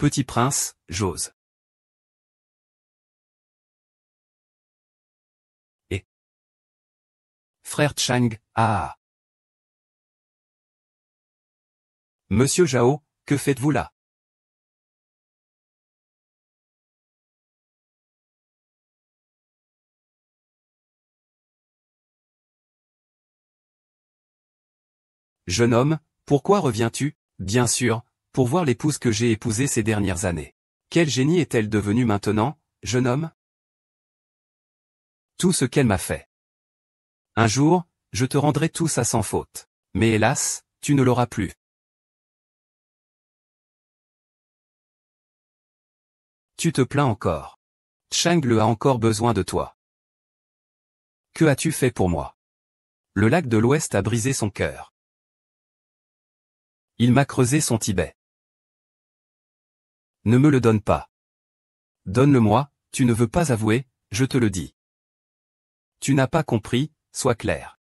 Petit prince, j'ose. Et frère Chang, ah. Monsieur Zhao, que faites-vous là? Jeune homme, pourquoi reviens-tu? Bien sûr, pour voir l'épouse que j'ai épousée ces dernières années. Quel génie est-elle devenue maintenant, jeune homme? Tout ce qu'elle m'a fait. Un jour, je te rendrai tout ça sans faute. Mais hélas, tu ne l'auras plus. Tu te plains encore. Chang Le a encore besoin de toi. Que as-tu fait pour moi? Le lac de l'Ouest a brisé son cœur. Il m'a creusé son Tibet. Ne me le donne pas. Donne-le-moi, tu ne veux pas avouer, je te le dis. Tu n'as pas compris, sois clair.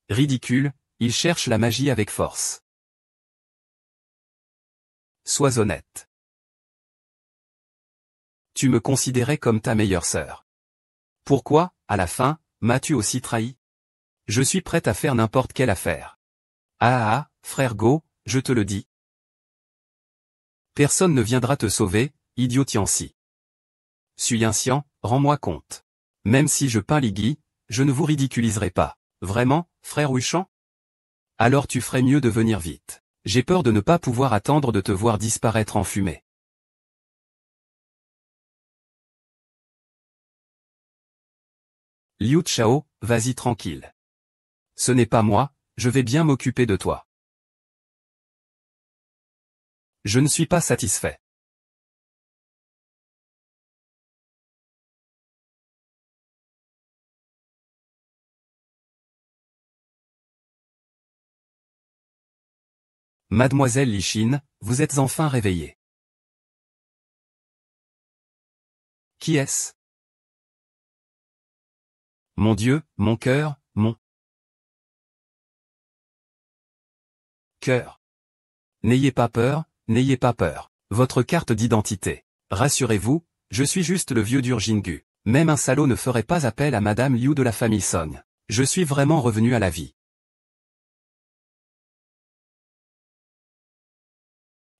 Ridicule, il cherche la magie avec force. Sois honnête. Tu me considérais comme ta meilleure sœur. Pourquoi, à la fin, m'as-tu aussi trahi? Je suis prête à faire n'importe quelle affaire. Ah, frère Go, je te le dis. Personne ne viendra te sauver, idiot Tianxi. Suis inscient, rends-moi compte. Même si je peins Ligui, je ne vous ridiculiserai pas. Vraiment, frère Wuchan? Alors tu ferais mieux de venir vite. J'ai peur de ne pas pouvoir attendre de te voir disparaître en fumée. Liu Chao, vas-y tranquille. Ce n'est pas moi, je vais bien m'occuper de toi. Je ne suis pas satisfait. Mademoiselle Lichine, vous êtes enfin réveillée. Qui est-ce? Mon Dieu, mon cœur, mon cœur. N'ayez pas peur, n'ayez pas peur. Votre carte d'identité. Rassurez-vous, je suis juste le vieux d'Urjingu. Même un salaud ne ferait pas appel à Madame Liu de la famille Song. Je suis vraiment revenu à la vie.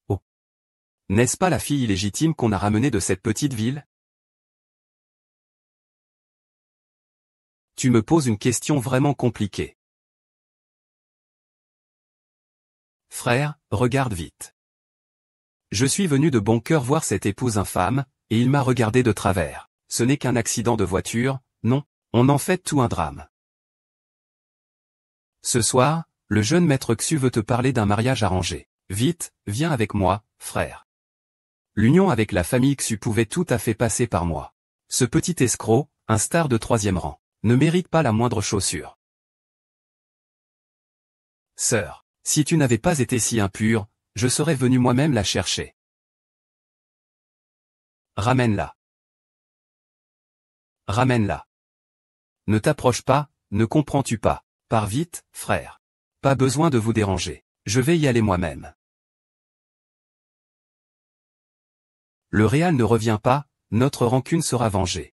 Oh. N'est-ce pas la fille illégitime qu'on a ramenée de cette petite ville? Tu me poses une question vraiment compliquée. Frère, regarde vite. Je suis venu de bon cœur voir cette épouse infâme, et il m'a regardé de travers. Ce n'est qu'un accident de voiture, non, on en fait tout un drame. Ce soir, le jeune maître Xu veut te parler d'un mariage arrangé. Vite, viens avec moi, frère. L'union avec la famille Xu pouvait tout à fait passer par moi. Ce petit escroc, un star de 3e rang, ne mérite pas la moindre chaussure. Sœur, si tu n'avais pas été si impure, je serais venu moi-même la chercher. Ramène-la. Ramène-la. Ne t'approche pas, ne comprends-tu pas? Pars vite, frère. Pas besoin de vous déranger. Je vais y aller moi-même. Le réal ne revient pas, notre rancune sera vengée.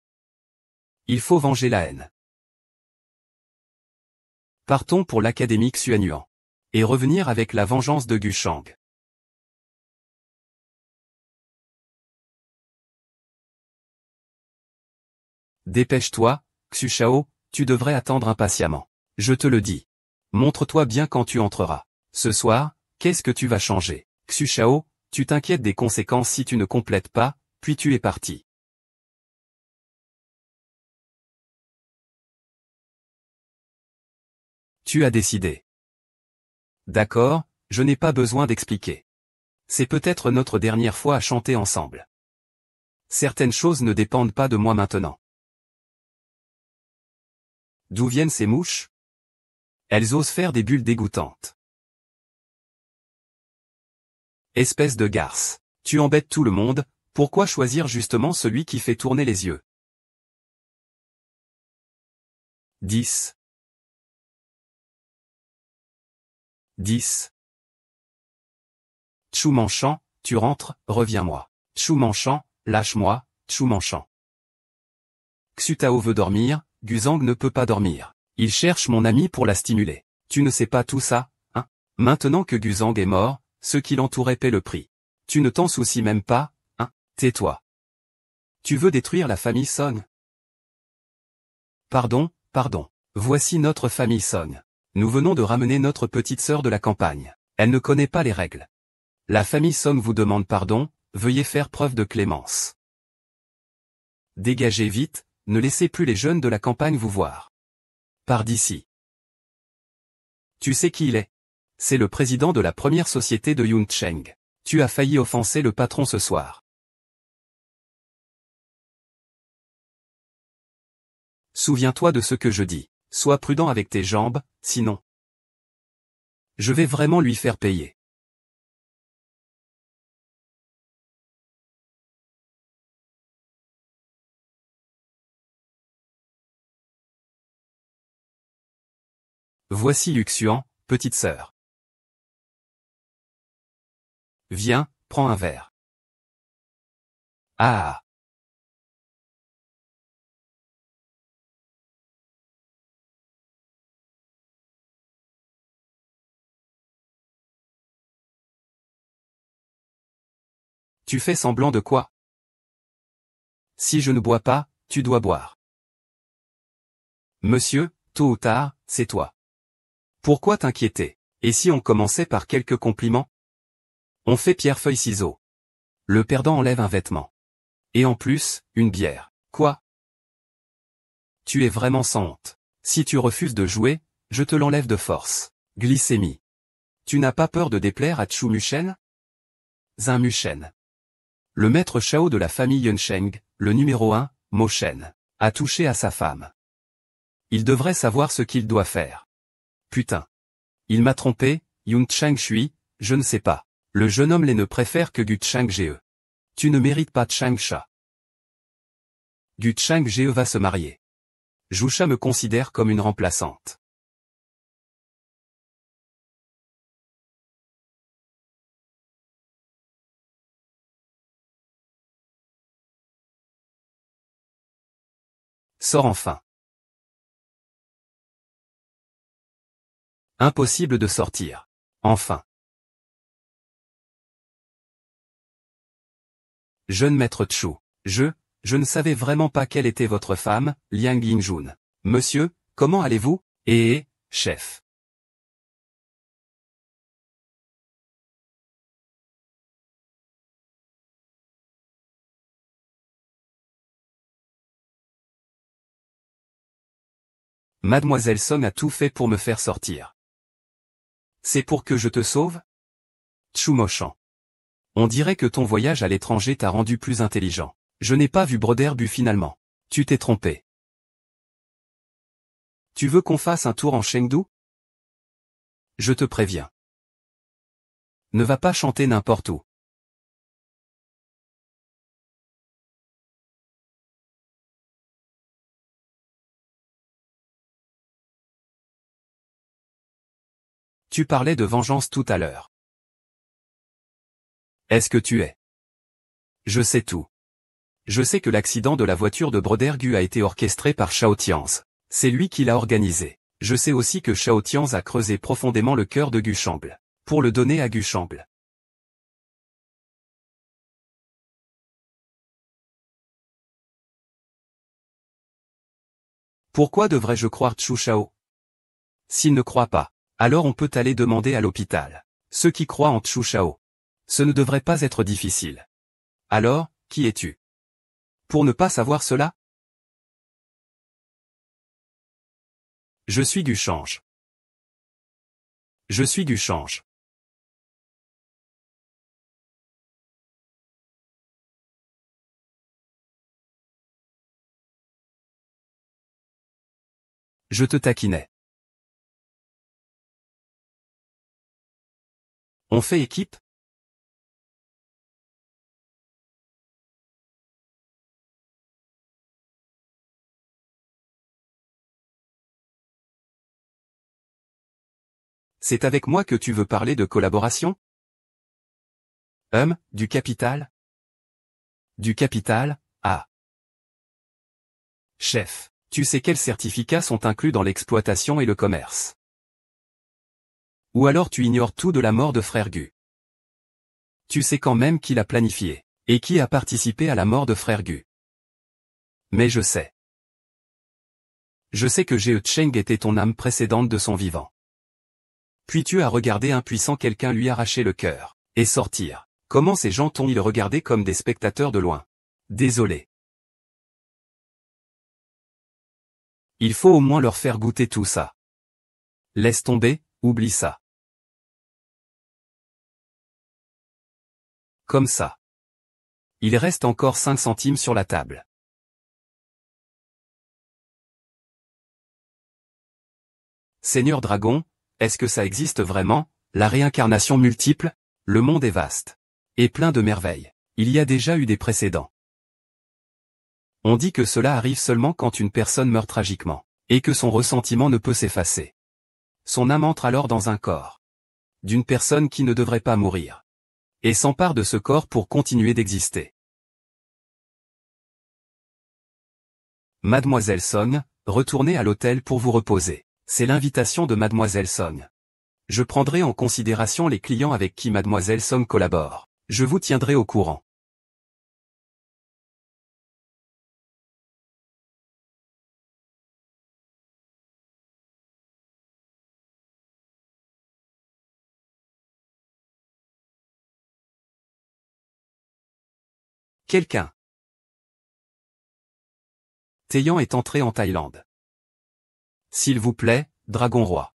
Il faut venger la haine. Partons pour l'académie Xuanyuan. Et revenir avec la vengeance de Gushang. Dépêche-toi, Xu Shao, tu devrais attendre impatiemment. Je te le dis. Montre-toi bien quand tu entreras. Ce soir, qu'est-ce que tu vas changer? Xu Shao, tu t'inquiètes des conséquences si tu ne complètes pas, puis tu es parti. Tu as décidé. D'accord, je n'ai pas besoin d'expliquer. C'est peut-être notre dernière fois à chanter ensemble. Certaines choses ne dépendent pas de moi maintenant. D'où viennent ces mouches? Elles osent faire des bulles dégoûtantes. Espèce de garce. Tu embêtes tout le monde, pourquoi choisir justement celui qui fait tourner les yeux? 10. 10. Chou Manchan, tu rentres, reviens-moi. Tchou-Manchant, lâche-moi, Tchou-Manchant. Xutao veut dormir, Guzang ne peut pas dormir. Il cherche mon ami pour la stimuler. Tu ne sais pas tout ça, hein? Maintenant que Guzang est mort, ceux qui l'entouraient paient le prix. Tu ne t'en soucies même pas, hein? Tais-toi. Tu veux détruire la famille Song? Pardon, pardon. Voici notre famille Song. Nous venons de ramener notre petite sœur de la campagne. Elle ne connaît pas les règles. La famille Song vous demande pardon, veuillez faire preuve de clémence. Dégagez vite, ne laissez plus les jeunes de la campagne vous voir. Pars d'ici. Tu sais qui il est? C'est le président de la première société de Yuncheng. Tu as failli offenser le patron ce soir. Souviens-toi de ce que je dis. Sois prudent avec tes jambes, sinon. Je vais vraiment lui faire payer. Voici Yuxian, petite sœur. Viens, prends un verre. Ah. Tu fais semblant de quoi? Si je ne bois pas, tu dois boire. Monsieur, tôt ou tard, c'est toi. Pourquoi t'inquiéter? Et si on commençait par quelques compliments? On fait pierre-feuille-ciseaux. Le perdant enlève un vêtement. Et en plus, une bière. Quoi? Tu es vraiment sans honte. Si tu refuses de jouer, je te l'enlève de force. Glycémie. Tu n'as pas peur de déplaire à Chu Mushen? Zin Mushen. Le maître Shao de la famille Yuncheng, le numéro 1, Mo Shen, a touché à sa femme. Il devrait savoir ce qu'il doit faire. Putain. Il m'a trompé, Yuncheng Shui, je ne sais pas. Le jeune homme les ne préfère que Gu Chang Ge. Tu ne mérites pas Chang Sha. Gu Chang Ge va se marier. Jusha me considère comme une remplaçante. Sors enfin. Impossible de sortir. Enfin. Jeune maître Chu, je ne savais vraiment pas quelle était votre femme, Liang Yingjun. Monsieur, comment allez-vous? Chef. Mademoiselle Song a tout fait pour me faire sortir. C'est pour que je te sauve? Chu Mochan. On dirait que ton voyage à l'étranger t'a rendu plus intelligent. Je n'ai pas vu Broderbu finalement. Tu t'es trompé. Tu veux qu'on fasse un tour en Chengdu? Je te préviens. Ne va pas chanter n'importe où. Tu parlais de vengeance tout à l'heure. Est-ce que tu es? Je sais tout. Je sais que l'accident de la voiture de Brodergu a été orchestré par Shao Tianz. C'est lui qui l'a organisé. Je sais aussi que Shao Tianz a creusé profondément le cœur de Guchangle. Pour le donner à Guchangle. Pourquoi devrais-je croire Chu Shao? S'il ne croit pas, alors on peut aller demander à l'hôpital. Ceux qui croient en Chu Shao. Ce ne devrait pas être difficile. Alors, qui es-tu? Pour ne pas savoir cela? Je suis Guchange. Je suis Guchange. Je te taquinais. On fait équipe? C'est avec moi que tu veux parler de collaboration? Du capital? Du capital, ah. Chef, tu sais quels certificats sont inclus dans l'exploitation et le commerce? Ou alors tu ignores tout de la mort de frère Gu? Tu sais quand même qui l'a planifié, et qui a participé à la mort de frère Gu. Mais je sais. Je sais que Jie Cheng était ton âme précédente de son vivant. Puis tu as regardé impuissant quelqu'un lui arracher le cœur, et sortir. Comment ces gens t'ont-ils regardé comme des spectateurs de loin? Désolé. Il faut au moins leur faire goûter tout ça. Laisse tomber, oublie ça. Comme ça. Il reste encore 5 centimes sur la table. Seigneur Dragon, est-ce que ça existe vraiment, la réincarnation multiple? Le monde est vaste. Et plein de merveilles. Il y a déjà eu des précédents. On dit que cela arrive seulement quand une personne meurt tragiquement, et que son ressentiment ne peut s'effacer. Son âme entre alors dans un corps d'une personne qui ne devrait pas mourir, et s'empare de ce corps pour continuer d'exister. Mademoiselle Song, retournez à l'hôtel pour vous reposer. C'est l'invitation de Mademoiselle Song. Je prendrai en considération les clients avec qui Mademoiselle Song collabore. Je vous tiendrai au courant. Quelqu'un. Taeyang est entré en Thaïlande. S'il vous plaît, Dragon Roi.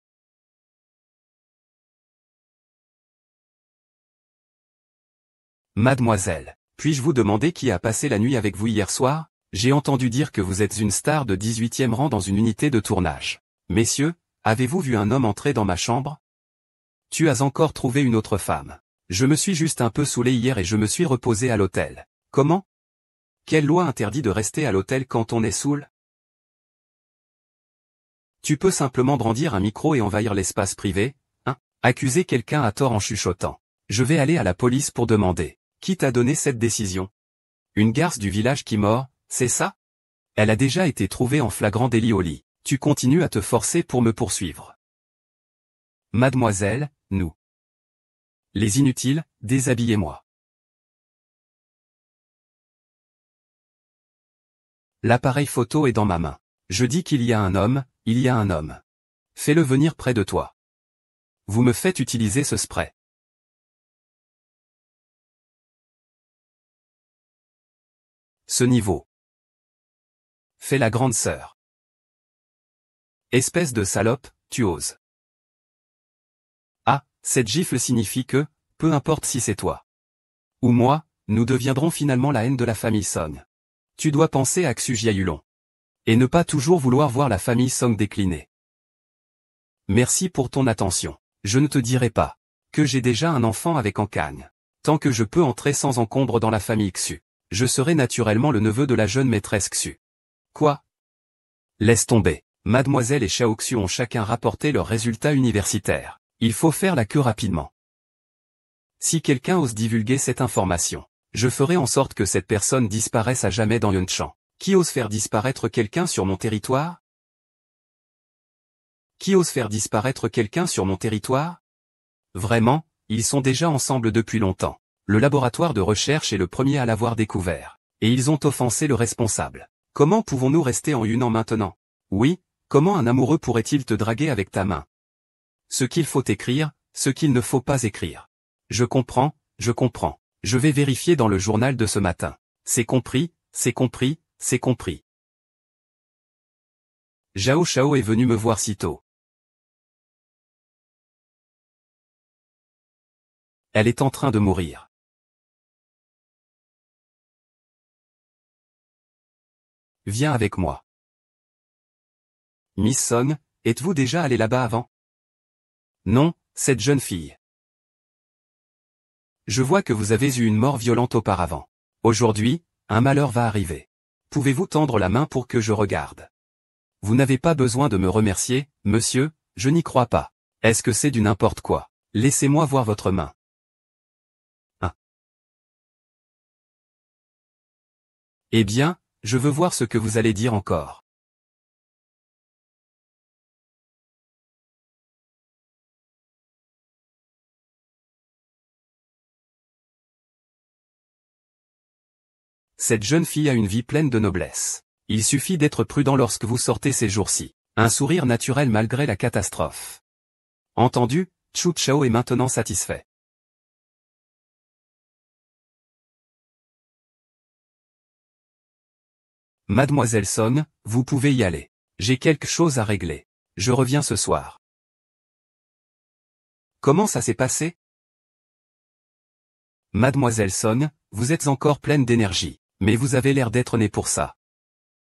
Mademoiselle, puis-je vous demander qui a passé la nuit avec vous hier soir? J'ai entendu dire que vous êtes une star de 18e rang dans une unité de tournage. Messieurs, avez-vous vu un homme entrer dans ma chambre? Tu as encore trouvé une autre femme. Je me suis juste un peu saoulé hier et je me suis reposé à l'hôtel. Comment? Quelle loi interdit de rester à l'hôtel quand on est saoul? Tu peux simplement brandir un micro et envahir l'espace privé, hein? Accuser quelqu'un à tort en chuchotant. Je vais aller à la police pour demander. Qui t'a donné cette décision? Une garce du village qui mord, c'est ça? Elle a déjà été trouvée en flagrant délit au lit. Tu continues à te forcer pour me poursuivre. Mademoiselle, nous. Les inutiles, déshabillez-moi. L'appareil photo est dans ma main. Je dis qu'il y a un homme, il y a un homme. Fais-le venir près de toi. Vous me faites utiliser ce spray. Ce niveau. Fais la grande sœur. Espèce de salope, tu oses. Ah, cette gifle signifie que, peu importe si c'est toi ou moi, nous deviendrons finalement la haine de la famille Song. Tu dois penser à Xu Jiayulong. Et ne pas toujours vouloir voir la famille Song décliner. Merci pour ton attention. Je ne te dirai pas que j'ai déjà un enfant avec Encagne. Tant que je peux entrer sans encombre dans la famille Xu, je serai naturellement le neveu de la jeune maîtresse Xu. Quoi? Laisse tomber. Mademoiselle et Xiao Xu ont chacun rapporté leurs résultats universitaires. Il faut faire la queue rapidement. Si quelqu'un ose divulguer cette information, je ferai en sorte que cette personne disparaisse à jamais dans Yunchan. Qui ose faire disparaître quelqu'un sur mon territoire? Qui ose faire disparaître quelqu'un sur mon territoire? Vraiment, ils sont déjà ensemble depuis longtemps. Le laboratoire de recherche est le premier à l'avoir découvert. Et ils ont offensé le responsable. Comment pouvons-nous rester en Yunnan maintenant? Oui, comment un amoureux pourrait-il te draguer avec ta main? Ce qu'il faut écrire, ce qu'il ne faut pas écrire. Je comprends, je comprends. Je vais vérifier dans le journal de ce matin. C'est compris, c'est compris, c'est compris. Zhao Shao est venu me voir si tôt. Elle est en train de mourir. Viens avec moi. Miss Song, êtes-vous déjà allé là-bas avant? Non, cette jeune fille. Je vois que vous avez eu une mort violente auparavant. Aujourd'hui, un malheur va arriver. Pouvez-vous tendre la main pour que je regarde? Vous n'avez pas besoin de me remercier, monsieur, je n'y crois pas. Est-ce que c'est du n'importe quoi? Laissez-moi voir votre main. Eh bien, je veux voir ce que vous allez dire encore. Cette jeune fille a une vie pleine de noblesse. Il suffit d'être prudent lorsque vous sortez ces jours-ci. Un sourire naturel malgré la catastrophe. Entendu, Chu Chao est maintenant satisfait. Mademoiselle Song, vous pouvez y aller. J'ai quelque chose à régler. Je reviens ce soir. Comment ça s'est passé? Mademoiselle Song, vous êtes encore pleine d'énergie, mais vous avez l'air d'être née pour ça.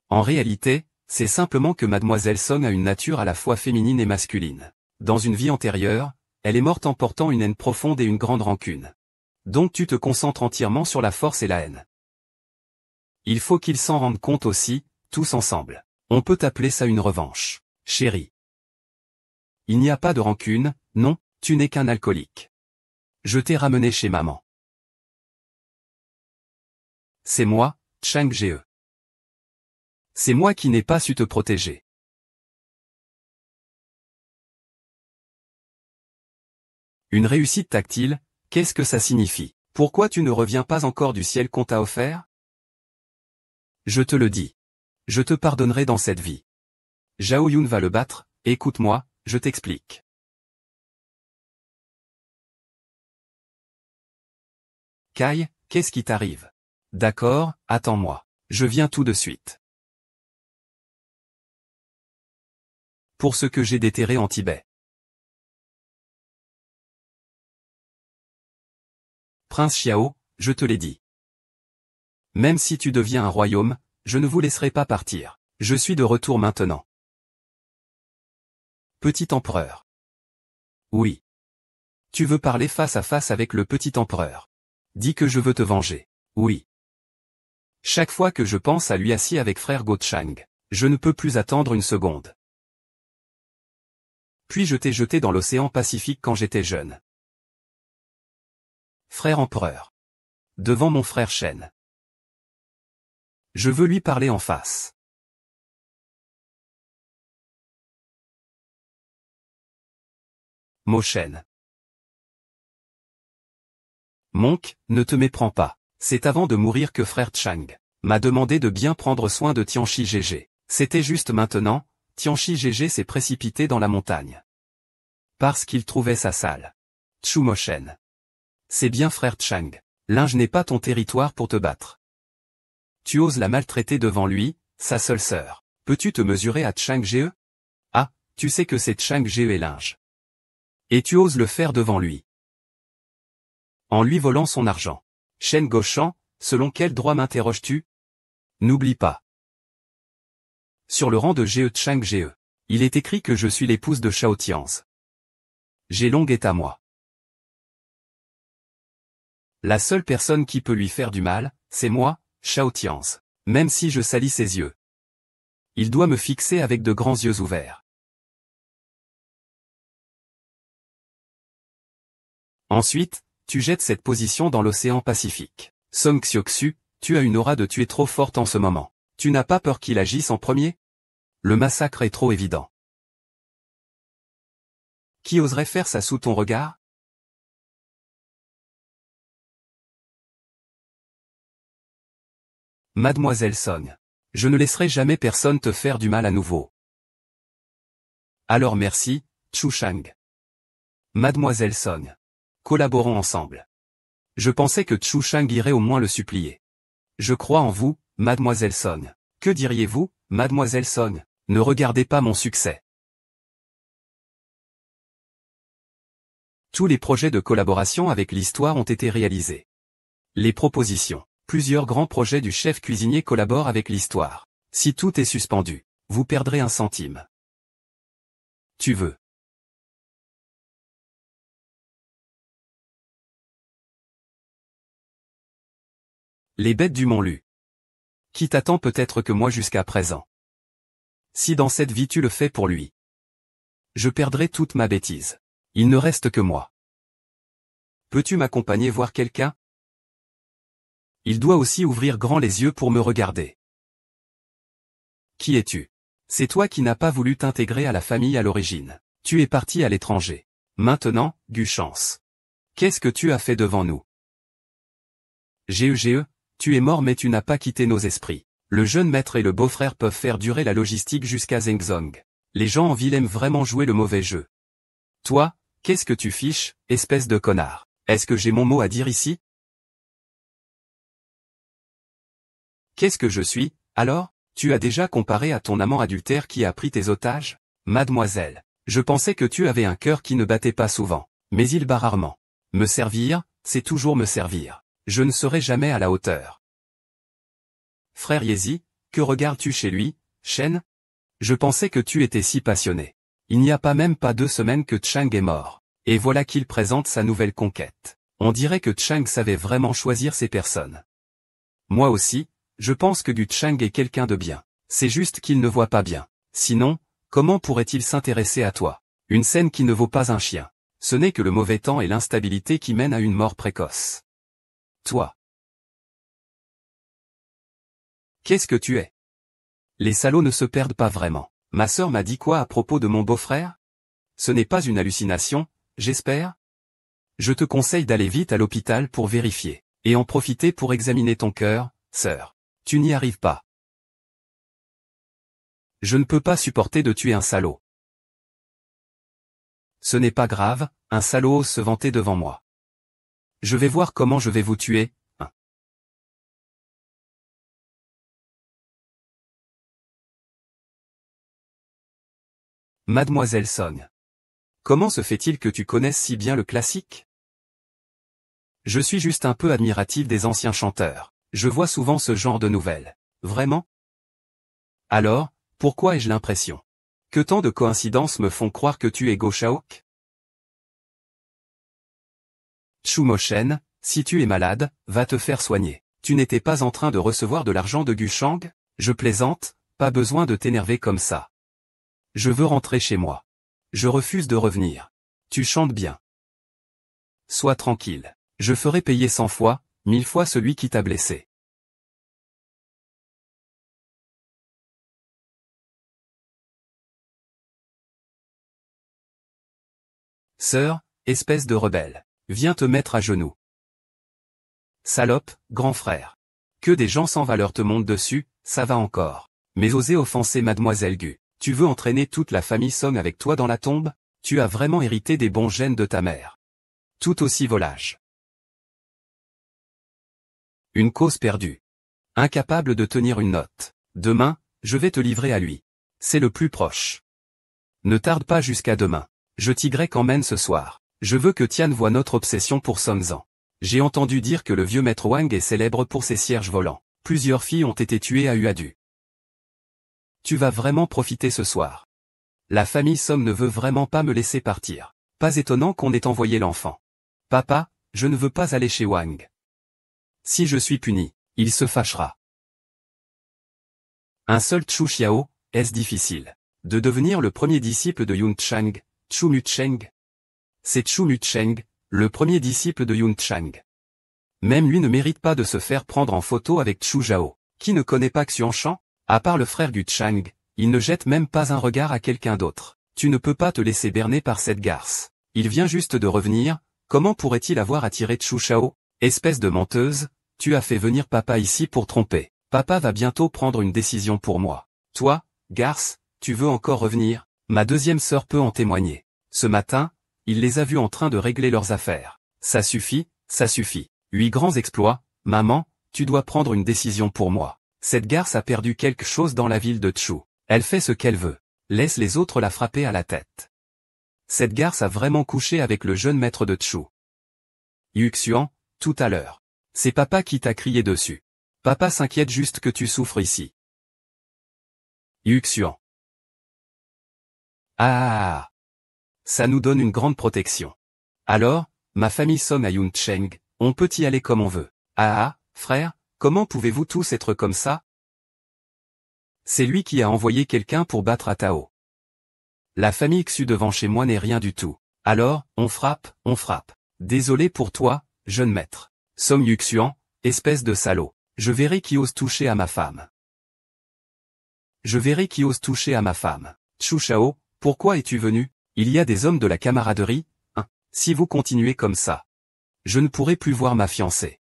En réalité, c'est simplement que Mademoiselle Song a une nature à la fois féminine et masculine. Dans une vie antérieure, elle est morte en portant une haine profonde et une grande rancune. Donc tu te concentres entièrement sur la force et la haine. Il faut qu'ils s'en rendent compte aussi, tous ensemble. On peut appeler ça une revanche. Chérie. Il n'y a pas de rancune, non, tu n'es qu'un alcoolique. Je t'ai ramené chez maman. C'est moi, Chang Ge. C'est moi qui n'ai pas su te protéger. Une réussite tactile, qu'est-ce que ça signifie? Pourquoi tu ne reviens pas encore du ciel qu'on t'a offert? Je te le dis. Je te pardonnerai dans cette vie. Zhao Yun va le battre, écoute-moi, je t'explique. Kai, qu'est-ce qui t'arrive? D'accord, attends-moi. Je viens tout de suite. Pour ce que j'ai déterré en Tibet. Prince Xiao, je te l'ai dit. Même si tu deviens un royaume, je ne vous laisserai pas partir. Je suis de retour maintenant. Petit empereur. Oui. Tu veux parler face à face avec le petit empereur. Dis que je veux te venger. Oui. Chaque fois que je pense à lui assis avec frère Gochang, je ne peux plus attendre une seconde. Puis je t'ai jeté dans l'océan Pacifique quand j'étais jeune. Frère empereur. Devant mon frère Shen. Je veux lui parler en face. Mo Shen. Monk, ne te méprends pas. C'est avant de mourir que frère Chang m'a demandé de bien prendre soin de Tianchi Gégé. C'était juste maintenant, Tianchi Gégé s'est précipité dans la montagne. Parce qu'il trouvait sa salle. Chu Mo Shen. C'est bien frère Chang. L'Inde n'est pas ton territoire pour te battre. Tu oses la maltraiter devant lui, sa seule sœur. Peux-tu te mesurer à Chang Ge? Ah, tu sais que c'est Chang Ge et linge. Et tu oses le faire devant lui. En lui volant son argent. Shen Goshan, selon quel droit m'interroges-tu? N'oublie pas. Sur le rang de Ge Chang Ge, il est écrit que je suis l'épouse de Shao Tianz. Gelong est à moi. La seule personne qui peut lui faire du mal, c'est moi, Shao Tianz. Même si je salis ses yeux. Il doit me fixer avec de grands yeux ouverts. Ensuite, tu jettes cette position dans l'océan Pacifique. Song Xiuxu, tu as une aura de tuer trop forte en ce moment. Tu n'as pas peur qu'il agisse en premier? Le massacre est trop évident. Qui oserait faire ça sous ton regard? Mademoiselle Song. Je ne laisserai jamais personne te faire du mal à nouveau. Alors merci, Chu Chang. Mademoiselle Song. Collaborons ensemble. Je pensais que Chu Chang irait au moins le supplier. Je crois en vous, Mademoiselle Song. Que diriez-vous, Mademoiselle Song? Ne regardez pas mon succès. Tous les projets de collaboration avec l'histoire ont été réalisés. Les propositions. Plusieurs grands projets du chef cuisinier collaborent avec l'histoire. Si tout est suspendu, vous perdrez un centime. Tu veux. Les bêtes du Mont Lu. Qui t'attend peut-être que moi jusqu'à présent. Si dans cette vie tu le fais pour lui. Je perdrai toute ma bêtise. Il ne reste que moi. Peux-tu m'accompagner voir quelqu'un? Il doit aussi ouvrir grand les yeux pour me regarder. Qui es-tu? C'est toi qui n'as pas voulu t'intégrer à la famille à l'origine. Tu es parti à l'étranger. Maintenant, Guchance. Qu'est-ce que tu as fait devant nous? GEGE, tu es mort mais tu n'as pas quitté nos esprits. Le jeune maître et le beau-frère peuvent faire durer la logistique jusqu'à Zhengzong. Les gens en ville aiment vraiment jouer le mauvais jeu. Toi, qu'est-ce que tu fiches, espèce de connard? Est-ce que j'ai mon mot à dire ici? Qu'est-ce que je suis, alors? Tu as déjà comparé à ton amant adultère qui a pris tes otages? Mademoiselle, je pensais que tu avais un cœur qui ne battait pas souvent, mais il bat rarement. Me servir, c'est toujours me servir. Je ne serai jamais à la hauteur. Frère Yezi, que regardes-tu chez lui, Shen? Je pensais que tu étais si passionné. Il n'y a pas même pas 2 semaines que Chang est mort. Et voilà qu'il présente sa nouvelle conquête. On dirait que Chang savait vraiment choisir ses personnes. Moi aussi, je pense que Gu Chang est quelqu'un de bien. C'est juste qu'il ne voit pas bien. Sinon, comment pourrait-il s'intéresser à toi? Une scène qui ne vaut pas un chien. Ce n'est que le mauvais temps et l'instabilité qui mènent à une mort précoce. Toi. Qu'est-ce que tu es? Les salauds ne se perdent pas vraiment. Ma sœur m'a dit quoi à propos de mon beau-frère? Ce n'est pas une hallucination, j'espère? Je te conseille d'aller vite à l'hôpital pour vérifier, et en profiter pour examiner ton cœur, sœur. Tu n'y arrives pas. Je ne peux pas supporter de tuer un salaud. Ce n'est pas grave, un salaud ose se vanter devant moi. Je vais voir comment je vais vous tuer, hein. Mademoiselle Song. Comment se fait-il que tu connaisses si bien le classique? Je suis juste un peu admiratif des anciens chanteurs. Je vois souvent ce genre de nouvelles. Vraiment? Alors, pourquoi ai-je l'impression que tant de coïncidences me font croire que tu es Go Shaok? Chu Moshen, si tu es malade, va te faire soigner. Tu n'étais pas en train de recevoir de l'argent de Gu Shang? Je plaisante, pas besoin de t'énerver comme ça. Je veux rentrer chez moi. Je refuse de revenir. Tu chantes bien. Sois tranquille. Je ferai payer 100 fois, 1000 fois celui qui t'a blessé. Sœur, espèce de rebelle, viens te mettre à genoux. Salope, grand frère. Que des gens sans valeur te montent dessus, ça va encore. Mais oser offenser Mademoiselle Gu, tu veux entraîner toute la famille Song avec toi dans la tombe? Tu as vraiment hérité des bons gènes de ta mère. Tout aussi volage. Une cause perdue. Incapable de tenir une note. Demain, je vais te livrer à lui. C'est le plus proche. Ne tarde pas jusqu'à demain. Je Tigré qu'emmène ce soir. Je veux que Tian voie notre obsession pour Songzan. J'ai entendu dire que le vieux maître Wang est célèbre pour ses cierges volants. Plusieurs filles ont été tuées à Uadu. Tu vas vraiment profiter ce soir. La famille Song ne veut vraiment pas me laisser partir. Pas étonnant qu'on ait envoyé l'enfant. Papa, je ne veux pas aller chez Wang. Si je suis puni, il se fâchera. Un seul Chu Xiao, est-ce difficile de devenir le premier disciple de Yun Chang, Chu Mucheng? C'est Chu Mucheng, le premier disciple de Yun Chang. Même lui ne mérite pas de se faire prendre en photo avec Chu Zhao. Qui ne connaît pas Xuanshan? À part le frère Gu Chang, il ne jette même pas un regard à quelqu'un d'autre. Tu ne peux pas te laisser berner par cette garce. Il vient juste de revenir, comment pourrait-il avoir attiré Chu Xiao? Espèce de menteuse, tu as fait venir papa ici pour tromper. Papa va bientôt prendre une décision pour moi. Toi, garce, tu veux encore revenir? Ma deuxième sœur peut en témoigner. Ce matin, il les a vus en train de régler leurs affaires. Ça suffit, ça suffit. 8 grands exploits, maman, tu dois prendre une décision pour moi. Cette garce a perdu quelque chose dans la ville de Chu. Elle fait ce qu'elle veut. Laisse les autres la frapper à la tête. Cette garce a vraiment couché avec le jeune maître de Chu. Yuxian, tout à l'heure. C'est papa qui t'a crié dessus. Papa s'inquiète juste que tu souffres ici. Yuxian. Ah. Ça nous donne une grande protection. Alors, ma famille Song à Yuncheng, on peut y aller comme on veut. Ah, frère, comment pouvez-vous tous être comme ça? C'est lui qui a envoyé quelqu'un pour battre à Tao. La famille Xu devant chez moi n'est rien du tout. Alors, on frappe, on frappe. Désolé pour toi, jeune maître. Song Yuxian, espèce de salaud. Je verrai qui ose toucher à ma femme. Je verrai qui ose toucher à ma femme. Chu Shao, pourquoi es-tu venu? Il y a des hommes de la camaraderie, hein. Si vous continuez comme ça, je ne pourrai plus voir ma fiancée.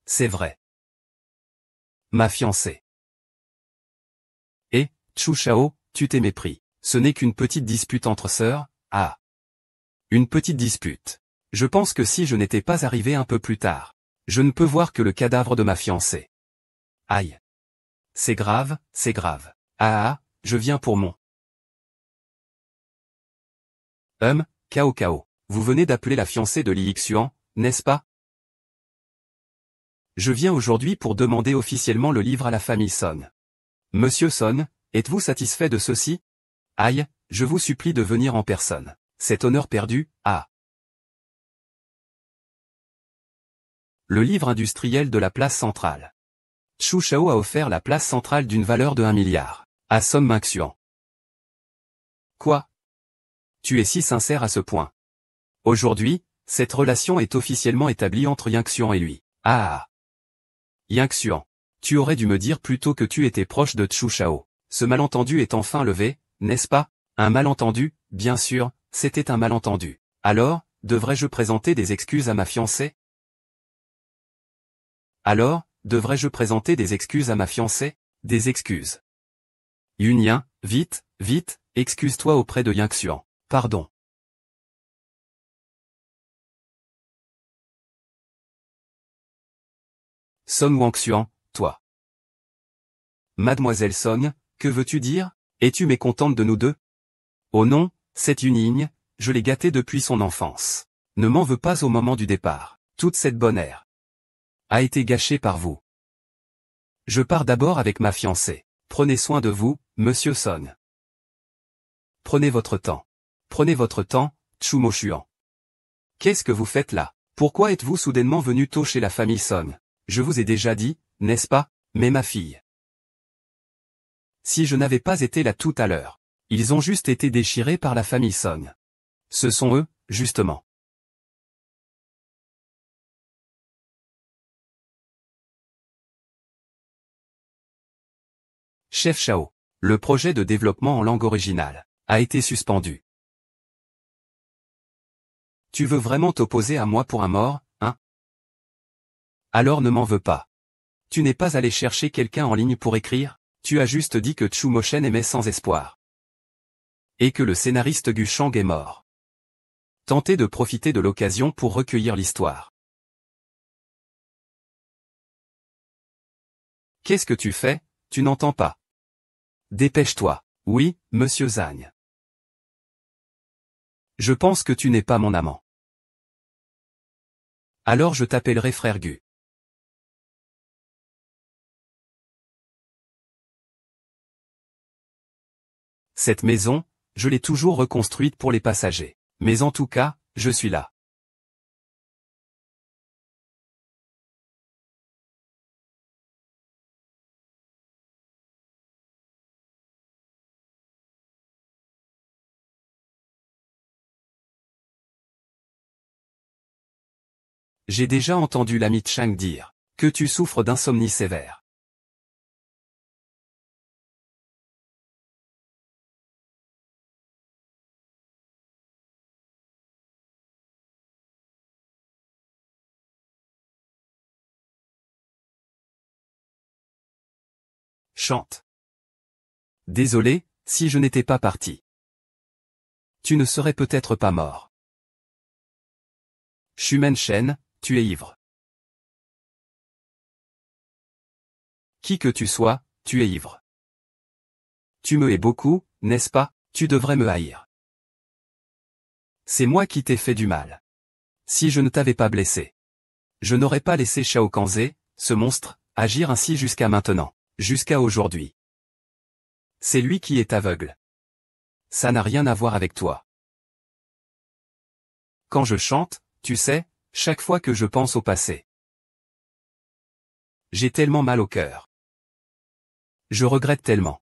C'est vrai. Ma fiancée. Et, Chu Shao, tu t'es mépris. Ce n'est qu'une petite dispute entre sœurs, ah. Une petite dispute. Je pense que si je n'étais pas arrivé un peu plus tard, je ne peux voir que le cadavre de ma fiancée. Aïe. C'est grave, c'est grave. Ah, je viens pour mon. Cao Cao. Vous venez d'appeler la fiancée de Li Xuan, n'est-ce pas? Je viens aujourd'hui pour demander officiellement le livre à la famille Song. Monsieur Song, êtes-vous satisfait de ceci? Aïe, je vous supplie de venir en personne. Cet honneur perdu, ah. Le livre industriel de la place centrale. Chu Shao a offert la place centrale d'une valeur de 1 milliard. À Song Mingxuan. Quoi? Tu es si sincère à ce point. Aujourd'hui, cette relation est officiellement établie entre Yingxuan et lui. Ah. Yingxuan. Tu aurais dû me dire plutôt que tu étais proche de Chu Shao. Ce malentendu est enfin levé, n'est-ce pas? Un malentendu, bien sûr, c'était un malentendu. Alors, devrais-je présenter des excuses à ma fiancée? Alors, devrais-je présenter des excuses à ma fiancée? Des excuses. Yunyan, vite, vite, excuse-toi auprès de Yingxuan. Pardon. Song Wangxuan, toi. Mademoiselle Song, que veux-tu dire? Es-tu mécontente de nous deux? Oh non, cette Yunigne, je l'ai gâtée depuis son enfance. Ne m'en veux pas au moment du départ. Toute cette bonne air a été gâchée par vous. Je pars d'abord avec ma fiancée. Prenez soin de vous, monsieur Song. Prenez votre temps. Prenez votre temps, Chu Moshuan. Qu'est-ce que vous faites là? Pourquoi êtes-vous soudainement venu tôt chez la famille Song? Je vous ai déjà dit, n'est-ce pas, mais ma fille. Si je n'avais pas été là tout à l'heure, ils ont juste été déchirés par la famille Song. Ce sont eux, justement. Chef Shao. Le projet de développement en langue originale a été suspendu. Tu veux vraiment t'opposer à moi pour un mort, hein? Alors ne m'en veux pas. Tu n'es pas allé chercher quelqu'un en ligne pour écrire, tu as juste dit que Chu Moshen aimait sans espoir. Et que le scénariste Gu Shang est mort. Tentez de profiter de l'occasion pour recueillir l'histoire. Qu'est-ce que tu fais? Tu n'entends pas. Dépêche-toi. Oui, monsieur Zhang. Je pense que tu n'es pas mon amant. Alors je t'appellerai frère Gu. Cette maison, je l'ai toujours reconstruite pour les passagers. Mais en tout cas, je suis là. J'ai déjà entendu l'ami Chang dire que tu souffres d'insomnie sévère. Chante. Désolé, si je n'étais pas parti. Tu ne serais peut-être pas mort. Shumen Shen, tu es ivre. Qui que tu sois, tu es ivre. Tu me hais beaucoup, n'est-ce pas? Tu devrais me haïr. C'est moi qui t'ai fait du mal. Si je ne t'avais pas blessé, je n'aurais pas laissé Shao Kanze, ce monstre, agir ainsi jusqu'à maintenant, jusqu'à aujourd'hui. C'est lui qui est aveugle. Ça n'a rien à voir avec toi. Quand je chante, tu sais, chaque fois que je pense au passé, j'ai tellement mal au cœur. Je regrette tellement.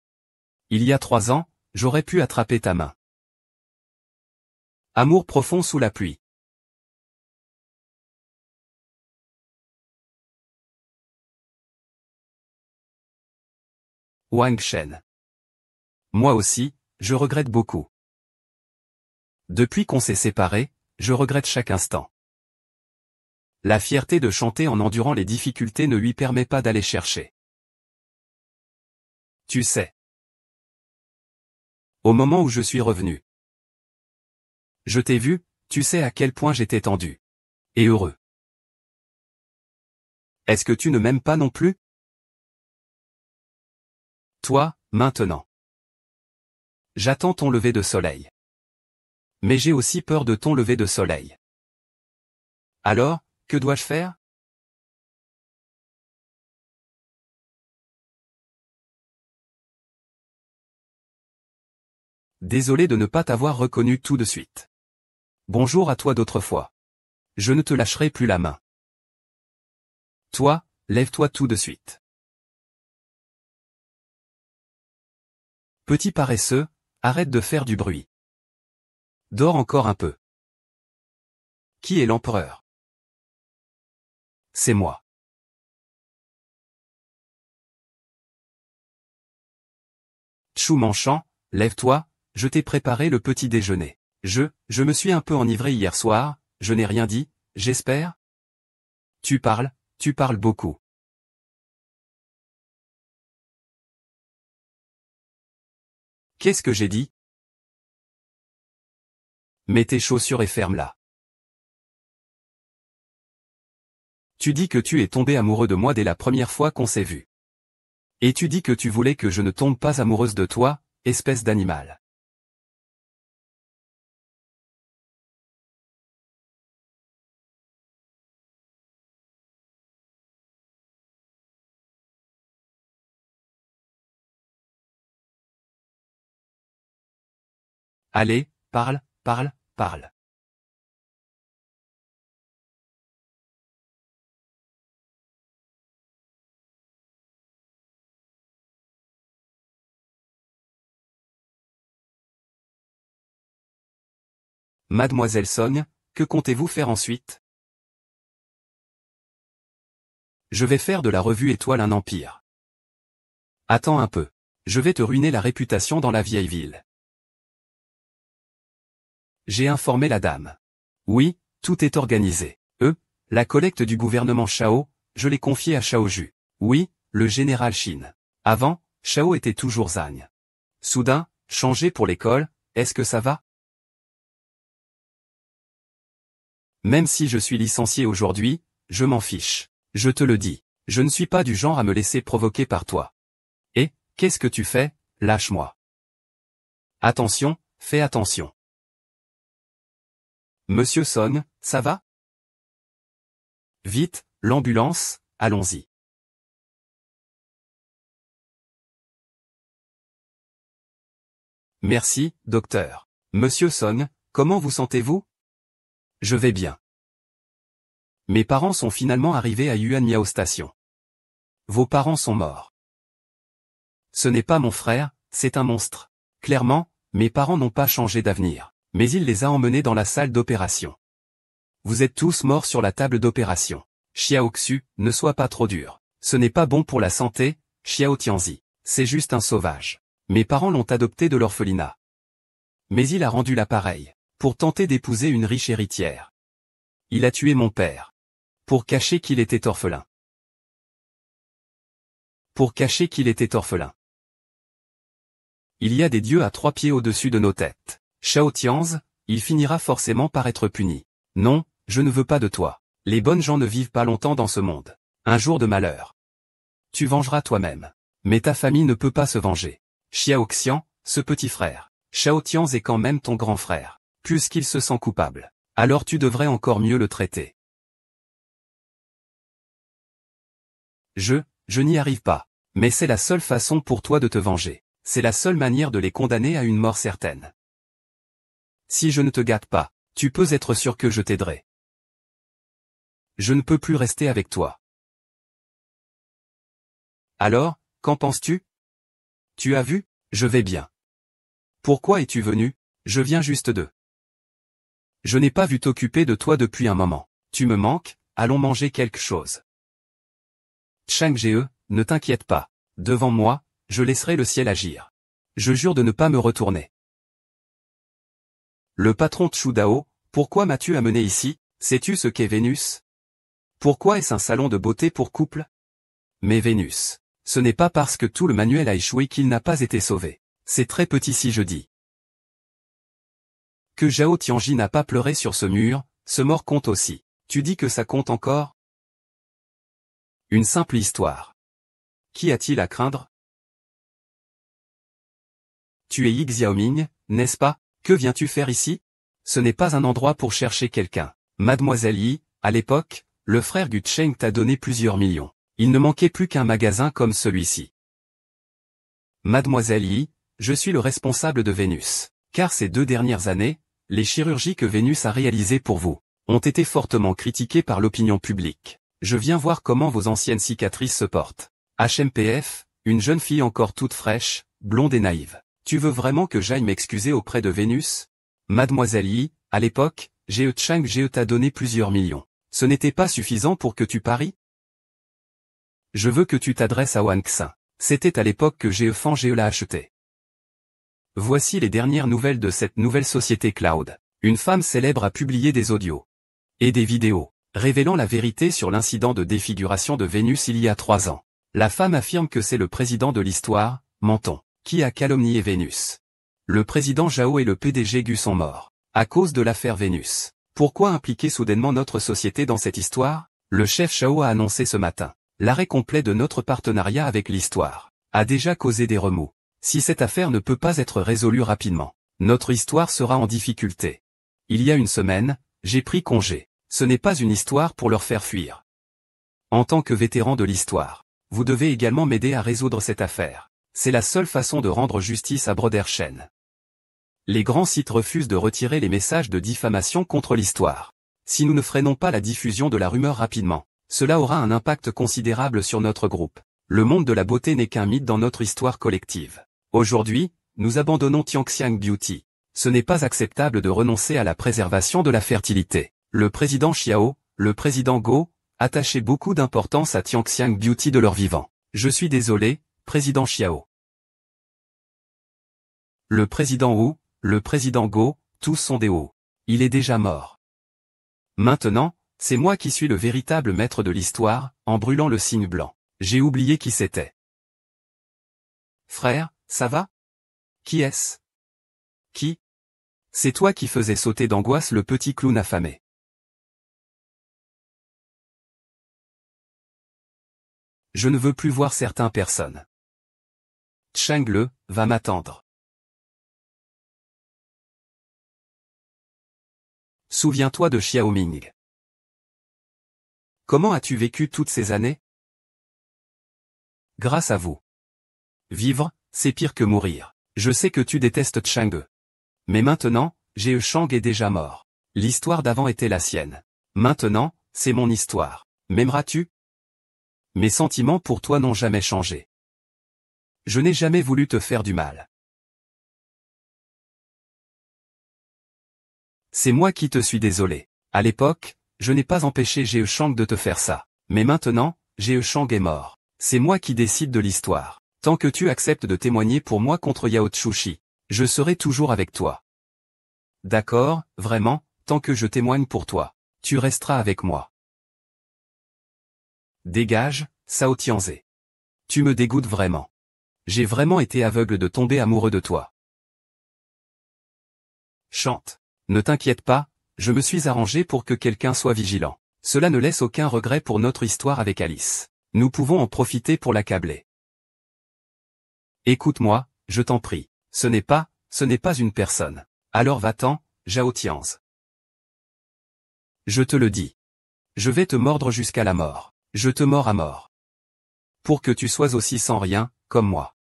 Il y a 3 ans, j'aurais pu attraper ta main. Amour profond sous la pluie. Wang Shen. Moi aussi, je regrette beaucoup. Depuis qu'on s'est séparés, je regrette chaque instant. La fierté de chanter en endurant les difficultés ne lui permet pas d'aller chercher. Tu sais. Au moment où je suis revenu. Je t'ai vu, tu sais à quel point j'étais tendu. Et heureux. Est-ce que tu ne m'aimes pas non plus? Toi, maintenant. J'attends ton lever de soleil. Mais j'ai aussi peur de ton lever de soleil. Alors, que dois-je faire? Désolé de ne pas t'avoir reconnu tout de suite. Bonjour à toi d'autrefois. Je ne te lâcherai plus la main. Toi, lève-toi tout de suite. Petit paresseux, arrête de faire du bruit. Dors encore un peu. Qui est l'empereur? C'est moi. Chou Manchant, lève-toi, je t'ai préparé le petit déjeuner. Je me suis un peu enivré hier soir, je n'ai rien dit, j'espère? Tu parles beaucoup. Qu'est-ce que j'ai dit? Mets tes chaussures et ferme-la. Tu dis que tu es tombé amoureux de moi dès la première fois qu'on s'est vu. Et tu dis que tu voulais que je ne tombe pas amoureuse de toi, espèce d'animal. Allez, parle, parle, parle. Mademoiselle Sogne, que comptez-vous faire ensuite? Je vais faire de la revue Étoile un empire. Attends un peu. Je vais te ruiner la réputation dans la vieille ville. J'ai informé la dame. Oui, tout est organisé. La collecte du gouvernement Shao, je l'ai confiée à Shao Ju. Oui, le général Shin. Avant, Shao était toujours zagne. Soudain, changé pour l'école, est-ce que ça va? Même si je suis licencié aujourd'hui, je m'en fiche. Je te le dis, je ne suis pas du genre à me laisser provoquer par toi. Et, qu'est-ce que tu fais? Lâche-moi. Attention, fais attention. Monsieur Son, ça va? Vite, l'ambulance, allons-y. Merci, docteur. Monsieur Son, comment vous sentez-vous? Je vais bien. Mes parents sont finalement arrivés à Yuanmiao Station. Vos parents sont morts. Ce n'est pas mon frère, c'est un monstre. Clairement, mes parents n'ont pas changé d'avenir. Mais il les a emmenés dans la salle d'opération. Vous êtes tous morts sur la table d'opération. Xiao Xu, ne sois pas trop dur. Ce n'est pas bon pour la santé, Xiao Tianzi. C'est juste un sauvage. Mes parents l'ont adopté de l'orphelinat. Mais il a rendu l'appareil. Pour tenter d'épouser une riche héritière. Il a tué mon père. Pour cacher qu'il était orphelin. Pour cacher qu'il était orphelin. Il y a des dieux à 3 pieds au-dessus de nos têtes. Shao Tianzi, il finira forcément par être puni. Non, je ne veux pas de toi. Les bonnes gens ne vivent pas longtemps dans ce monde. Un jour de malheur. Tu vengeras toi-même. Mais ta famille ne peut pas se venger. Xiao Xian, ce petit frère. Shao Tianzi est quand même ton grand frère. Puisqu'il se sent coupable. Alors tu devrais encore mieux le traiter. Je n'y arrive pas. Mais c'est la seule façon pour toi de te venger. C'est la seule manière de les condamner à une mort certaine. Si je ne te gâte pas, tu peux être sûr que je t'aiderai. Je ne peux plus rester avec toi. Alors, qu'en penses-tu? Tu as vu, je vais bien. Pourquoi es-tu venu? Je viens juste de. Je n'ai pas vu t'occuper de toi depuis un moment. Tu me manques, allons manger quelque chose. Chang Jie, ne t'inquiète pas. Devant moi, je laisserai le ciel agir. Je jure de ne pas me retourner. Le patron Chu Dao, pourquoi m'as-tu amené ici? Sais-tu ce qu'est Vénus? Pourquoi est-ce un salon de beauté pour couple? Mais Vénus, ce n'est pas parce que tout le manuel a échoué qu'il n'a pas été sauvé. C'est très petit si je dis que Zhao Tianji n'a pas pleuré sur ce mur, ce mort compte aussi. Tu dis que ça compte encore? Une simple histoire. Qu'y a-t-il à craindre? Tu es Yi Xiaoming, n'est-ce pas? Que viens-tu faire ici? Ce n'est pas un endroit pour chercher quelqu'un. Mademoiselle Yi, à l'époque, le frère Gu Cheng t'a donné plusieurs millions. Il ne manquait plus qu'un magasin comme celui-ci. Mademoiselle Yi, je suis le responsable de Vénus. Car ces 2 dernières années, les chirurgies que Vénus a réalisées pour vous ont été fortement critiquées par l'opinion publique. Je viens voir comment vos anciennes cicatrices se portent. HMPF, une jeune fille encore toute fraîche, blonde et naïve. Tu veux vraiment que j'aille m'excuser auprès de Vénus? Mademoiselle Yi, à l'époque, Ge Chang t'a donné plusieurs millions. Ce n'était pas suffisant pour que tu paries? Je veux que tu t'adresses à Wang Xin. C'était à l'époque que Ge Fan l'a acheté. Voici les dernières nouvelles de cette nouvelle société cloud. Une femme célèbre a publié des audios et des vidéos révélant la vérité sur l'incident de défiguration de Vénus il y a 3 ans. La femme affirme que c'est le président de l'histoire, Menton, qui a calomnié Vénus. Le président Zhao et le PDG Gu sont morts à cause de l'affaire Vénus. Pourquoi impliquer soudainement notre société dans cette histoire? Le chef Zhao a annoncé ce matin l'arrêt complet de notre partenariat avec l'histoire. A déjà causé des remous. Si cette affaire ne peut pas être résolue rapidement, notre histoire sera en difficulté. Il y a une semaine, j'ai pris congé. Ce n'est pas une histoire pour leur faire fuir. En tant que vétéran de l'histoire, vous devez également m'aider à résoudre cette affaire. C'est la seule façon de rendre justice à Brodershen. Les grands sites refusent de retirer les messages de diffamation contre l'histoire. Si nous ne freinons pas la diffusion de la rumeur rapidement, cela aura un impact considérable sur notre groupe. Le monde de la beauté n'est qu'un mythe dans notre histoire collective. Aujourd'hui, nous abandonnons Tianxiang Beauty. Ce n'est pas acceptable de renoncer à la préservation de la fertilité. Le président Xiao, le président Go, attachaient beaucoup d'importance à Tianxiang Beauty de leur vivant. Je suis désolé, président Xiao. Le président Wu, le président Go, tous sont des Wu. Il est déjà mort. Maintenant, c'est moi qui suis le véritable maître de l'histoire, en brûlant le signe blanc. J'ai oublié qui c'était. Frère, ça va? Qui est-ce? Qui? C'est toi qui faisais sauter d'angoisse le petit clown affamé. Je ne veux plus voir certaines personnes. Chang Le, va m'attendre. Souviens-toi de Xiaoming. Comment as-tu vécu toutes ces années? Grâce à vous. Vivre, c'est pire que mourir. Je sais que tu détestes Chang'e. Mais maintenant, Ge Chang est déjà mort. L'histoire d'avant était la sienne. Maintenant, c'est mon histoire. M'aimeras-tu? Mes sentiments pour toi n'ont jamais changé. Je n'ai jamais voulu te faire du mal. C'est moi qui te suis désolé. À l'époque, je n'ai pas empêché Ge Chang de te faire ça. Mais maintenant, Ge Chang est mort. C'est moi qui décide de l'histoire. Tant que tu acceptes de témoigner pour moi contre Yao Tsushi, je serai toujours avec toi. D'accord, vraiment, tant que je témoigne pour toi, tu resteras avec moi. Dégage, Cao Tianze. Tu me dégoûtes vraiment. J'ai vraiment été aveugle de tomber amoureux de toi. Chante. Ne t'inquiète pas, je me suis arrangé pour que quelqu'un soit vigilant. Cela ne laisse aucun regret pour notre histoire avec Alice. Nous pouvons en profiter pour l'accabler. Écoute-moi, je t'en prie. Ce n'est pas une personne. Alors va-t'en, Zhao Tianze. Je te le dis. Je vais te mordre jusqu'à la mort. Je te mords à mort. Pour que tu sois aussi sans rien, comme moi.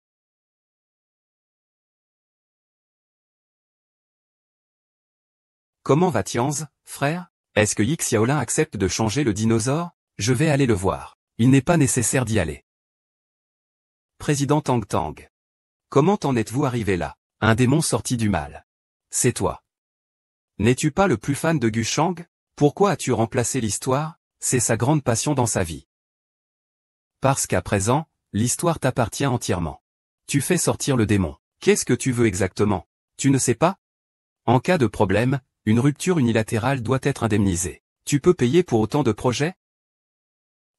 Comment va Tianze, frère? Est-ce que Yi Xiaolin accepte de changer le dinosaure? Je vais aller le voir. Il n'est pas nécessaire d'y aller. Président Tang Tang. Comment en êtes-vous arrivé là? Un démon sorti du mal. C'est toi. N'es-tu pas le plus fan de Gu Chang? Pourquoi as-tu remplacé l'histoire? C'est sa grande passion dans sa vie. Parce qu'à présent, l'histoire t'appartient entièrement. Tu fais sortir le démon. Qu'est-ce que tu veux exactement? Tu ne sais pas? En cas de problème, une rupture unilatérale doit être indemnisée. Tu peux payer pour autant de projets?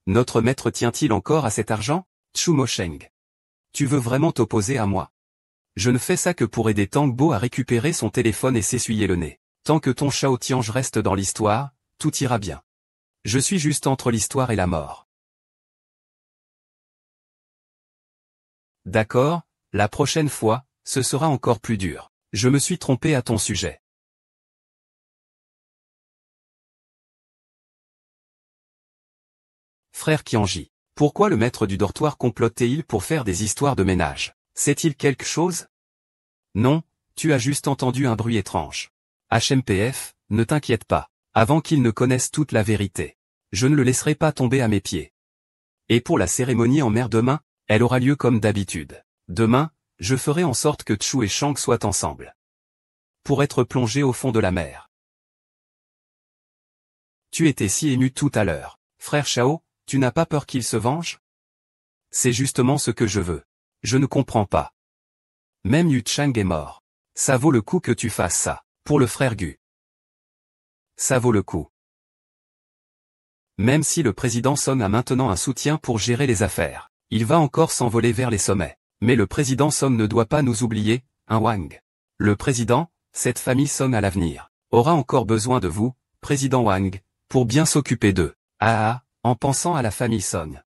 Notre maître tient-il encore à cet argent? Chu Mosheng. Tu veux vraiment t'opposer à moi? Je ne fais ça que pour aider Tang Bo à récupérer son téléphone et s'essuyer le nez. Tant que ton Shao Tiange reste dans l'histoire, tout ira bien. Je suis juste entre l'histoire et la mort. D'accord, la prochaine fois, ce sera encore plus dur. Je me suis trompé à ton sujet. Frère Qianji, pourquoi le maître du dortoir complote-t-il pour faire des histoires de ménage? Sait-il quelque chose? Non, tu as juste entendu un bruit étrange. HMPF, ne t'inquiète pas, avant qu'il ne connaisse toute la vérité. Je ne le laisserai pas tomber à mes pieds. Et pour la cérémonie en mer demain, elle aura lieu comme d'habitude. Demain, je ferai en sorte que Chu et Shang soient ensemble. Pour être plongés au fond de la mer. Tu étais si ému tout à l'heure. Frère Shao, tu n'as pas peur qu'il se venge? C'est justement ce que je veux. Je ne comprends pas. Même Yu Chang est mort. Ça vaut le coup que tu fasses ça, pour le frère Gu. Ça vaut le coup. Même si le président Song a maintenant un soutien pour gérer les affaires, il va encore s'envoler vers les sommets. Mais le président Song ne doit pas nous oublier, hein Wang. Le président, cette famille Song à l'avenir, aura encore besoin de vous, président Wang, pour bien s'occuper d'eux. Ah, en pensant à la famille Song.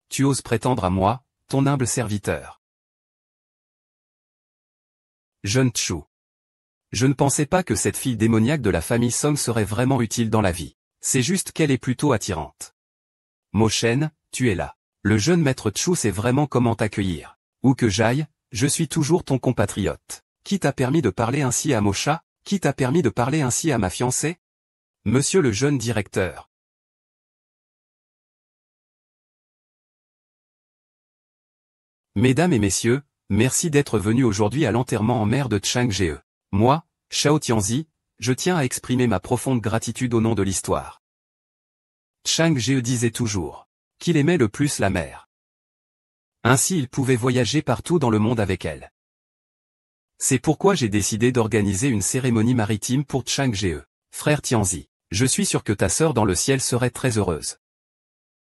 Tu oses prétendre à moi, ton humble serviteur. Jeune Chu. Je ne pensais pas que cette fille démoniaque de la famille Song serait vraiment utile dans la vie. C'est juste qu'elle est plutôt attirante. Mo Shen, tu es là. Le jeune maître Chu sait vraiment comment t'accueillir. Où que j'aille, je suis toujours ton compatriote. Qui t'a permis de parler ainsi à Mocha? Qui t'a permis de parler ainsi à ma fiancée? Monsieur le jeune directeur. Mesdames et messieurs, merci d'être venus aujourd'hui à l'enterrement en mer de Chang Ge. Moi, Shao Tianzi, je tiens à exprimer ma profonde gratitude au nom de l'histoire. Chang Ge disait toujours qu'il aimait le plus la mer. Ainsi il pouvait voyager partout dans le monde avec elle. C'est pourquoi j'ai décidé d'organiser une cérémonie maritime pour Chang Ge. Frère Tianzi, je suis sûr que ta sœur dans le ciel serait très heureuse.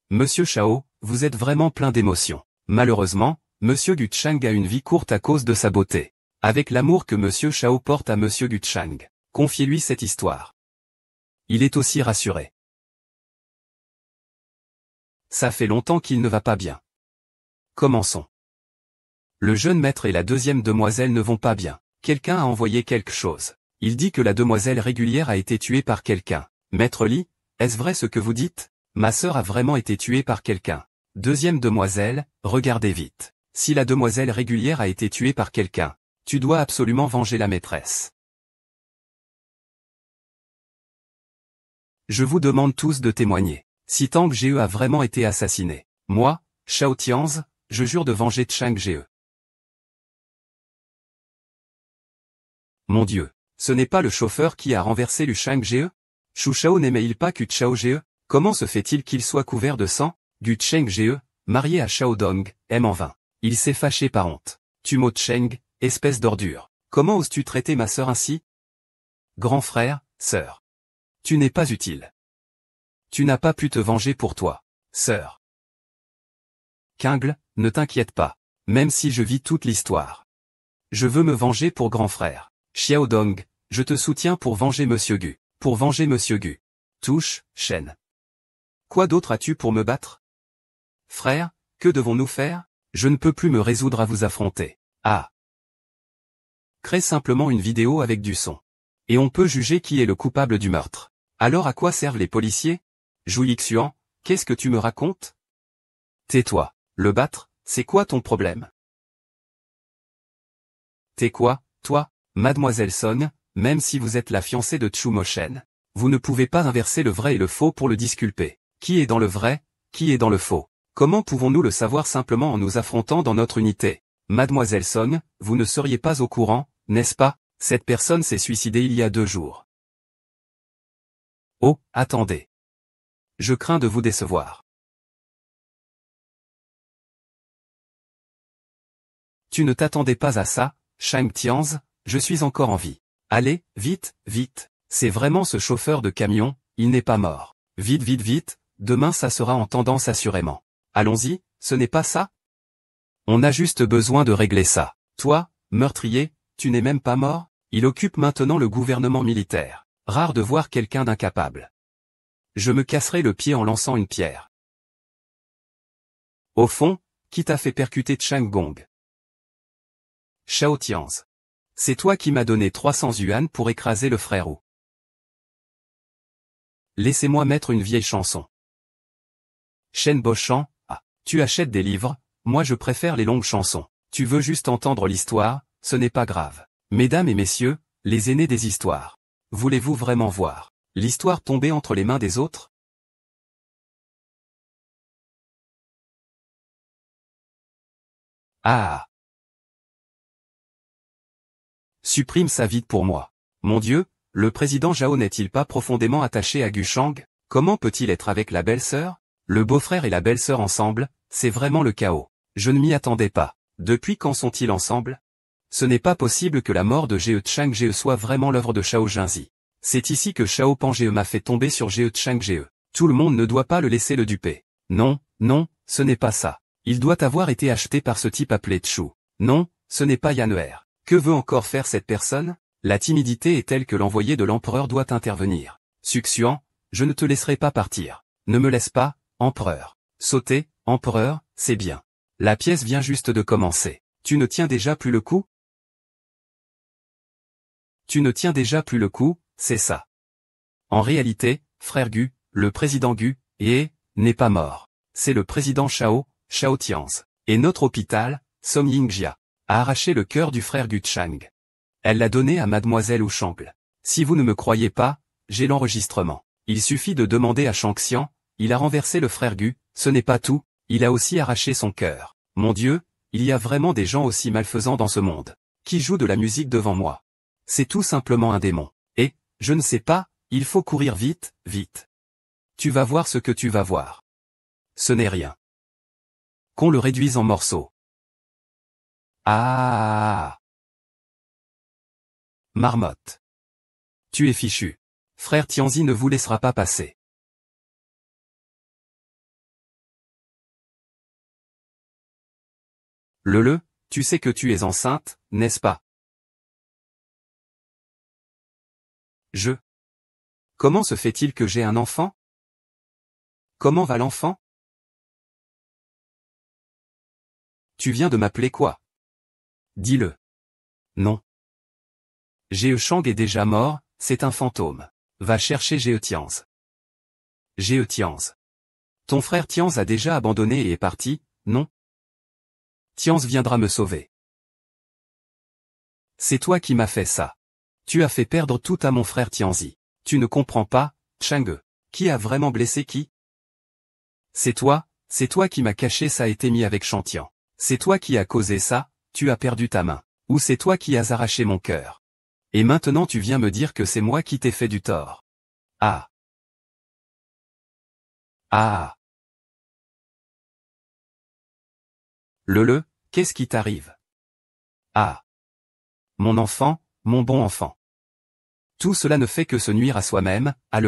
Monsieur Shao, vous êtes vraiment plein d'émotions. Malheureusement, Monsieur Gu Chang a une vie courte à cause de sa beauté. Avec l'amour que Monsieur Shao porte à Monsieur Gu Chang, confiez-lui cette histoire. Il est aussi rassuré. Ça fait longtemps qu'il ne va pas bien. Commençons. Le jeune maître et la deuxième demoiselle ne vont pas bien. Quelqu'un a envoyé quelque chose. Il dit que la demoiselle régulière a été tuée par quelqu'un. Maître Li, est-ce vrai ce que vous dites? Ma sœur a vraiment été tuée par quelqu'un. Deuxième demoiselle, regardez vite. Si la demoiselle régulière a été tuée par quelqu'un, tu dois absolument venger la maîtresse. Je vous demande tous de témoigner. Si Tang Ge a vraiment été assassiné, moi, Shao Tianzi, je jure de venger Chang Ge. Mon Dieu, ce n'est pas le chauffeur qui a renversé Lu Chang Ge? Shu Shao n'aimait-il pas Gu Chao Ge? Comment se fait-il qu'il soit couvert de sang? Gu Cheng Ge, marié à Shao Dong, aime en vain. Il s'est fâché par honte. Tu Mo Cheng, espèce d'ordure. Comment oses-tu traiter ma sœur ainsi? Grand frère, sœur. Tu n'es pas utile. Tu n'as pas pu te venger pour toi, sœur. Kingle, ne t'inquiète pas. Même si je vis toute l'histoire. Je veux me venger pour grand frère. Xiao Dong, je te soutiens pour venger Monsieur Gu. Pour venger Monsieur Gu. Touche, Shen. Quoi d'autre as-tu pour me battre? Frère, que devons-nous faire? Je ne peux plus me résoudre à vous affronter. Ah. Crée simplement une vidéo avec du son. Et on peut juger qui est le coupable du meurtre. Alors à quoi servent les policiers? Zhu Yixuan, qu'est-ce que tu me racontes? Tais-toi. Le battre, c'est quoi ton problème? T'es quoi, toi, mademoiselle Song, même si vous êtes la fiancée de Chu Moshen? Vous ne pouvez pas inverser le vrai et le faux pour le disculper. Qui est dans le vrai, qui est dans le faux? Comment pouvons-nous le savoir simplement en nous affrontant dans notre unité? Mademoiselle Song, vous ne seriez pas au courant, n'est-ce pas? Cette personne s'est suicidée il y a 2 jours. Oh, attendez. Je crains de vous décevoir. Tu ne t'attendais pas à ça, Shang Tianzi, je suis encore en vie. Allez, vite, vite, c'est vraiment ce chauffeur de camion, il n'est pas mort. Vite, vite, vite, demain ça sera en tendance assurément. Allons-y, ce n'est pas ça? On a juste besoin de régler ça. Toi, meurtrier, tu n'es même pas mort? Il occupe maintenant le gouvernement militaire. Rare de voir quelqu'un d'incapable. Je me casserai le pied en lançant une pierre. Au fond, qui t'a fait percuter Chang Gong? Shao Tianzi. C'est toi qui m'as donné 300 yuan pour écraser le frère Wu. Laissez-moi mettre une vieille chanson. Shen Bochan, ah, tu achètes des livres, moi je préfère les longues chansons. Tu veux juste entendre l'histoire, ce n'est pas grave. Mesdames et messieurs, les aînés des histoires. Voulez-vous vraiment voir l'histoire tomber entre les mains des autres? Ah! Supprime ça vite pour moi. Mon Dieu, le président Zhao n'est-il pas profondément attaché à Gu Shang? Comment peut-il être avec la belle-sœur? Le beau-frère et la belle-sœur ensemble, c'est vraiment le chaos. Je ne m'y attendais pas. Depuis quand sont-ils ensemble? Ce n'est pas possible que la mort de Ge Chang Ge soit vraiment l'œuvre de Shao Jinzi. C'est ici que Shao Pan Ge m'a fait tomber sur Ge Chang Ge. Tout le monde ne doit pas le laisser le duper. Non, non, ce n'est pas ça. Il doit avoir été acheté par ce type appelé Chu. Non, ce n'est pas Yanner. Que veut encore faire cette personne? La timidité est telle que l'envoyé de l'empereur doit intervenir. Suxuan, je ne te laisserai pas partir. Ne me laisse pas, empereur. Sauter, empereur, c'est bien. La pièce vient juste de commencer. Tu ne tiens déjà plus le coup? Tu ne tiens déjà plus le coup, c'est ça. En réalité, frère Gu, le président Gu, n'est pas mort. C'est le président Shao Tianzi. Et notre hôpital, Som Yingjia, a arraché le cœur du frère Gu Chang. Elle l'a donné à mademoiselle Wu Shangl. Si vous ne me croyez pas, j'ai l'enregistrement. Il suffit de demander à Shang Xian, il a renversé le frère Gu, ce n'est pas tout, il a aussi arraché son cœur. Mon Dieu, il y a vraiment des gens aussi malfaisants dans ce monde. Qui joue de la musique devant moi? C'est tout simplement un démon. Et, je ne sais pas, il faut courir vite, vite. Tu vas voir ce que tu vas voir. Ce n'est rien. Qu'on le réduise en morceaux. Ah! Marmotte. Tu es fichu. Frère Tianzi ne vous laissera pas passer. Tu sais que tu es enceinte, n'est-ce pas? Comment se fait-il que j'ai un enfant? Comment va l'enfant? Tu viens de m'appeler quoi? Dis-le. Non. Ge Shang est déjà mort, c'est un fantôme. Va chercher Ge Tianzi. Ge Tianzi. Ton frère Tianzi a déjà abandonné et est parti, non? Tianzi viendra me sauver. C'est toi qui m'as fait ça. Tu as fait perdre tout à mon frère Tianzi. Tu ne comprends pas, Chang'e. Qui a vraiment blessé qui? C'est toi qui m'as caché ça et t'es mis avec Chantian. C'est toi qui as causé ça, tu as perdu ta main. Ou c'est toi qui as arraché mon cœur. Et maintenant tu viens me dire que c'est moi qui t'ai fait du tort. Ah. Ah. Qu'est-ce qui t'arrive? Ah. Mon enfant, mon bon enfant. Tout cela ne fait que se nuire à soi-même, ah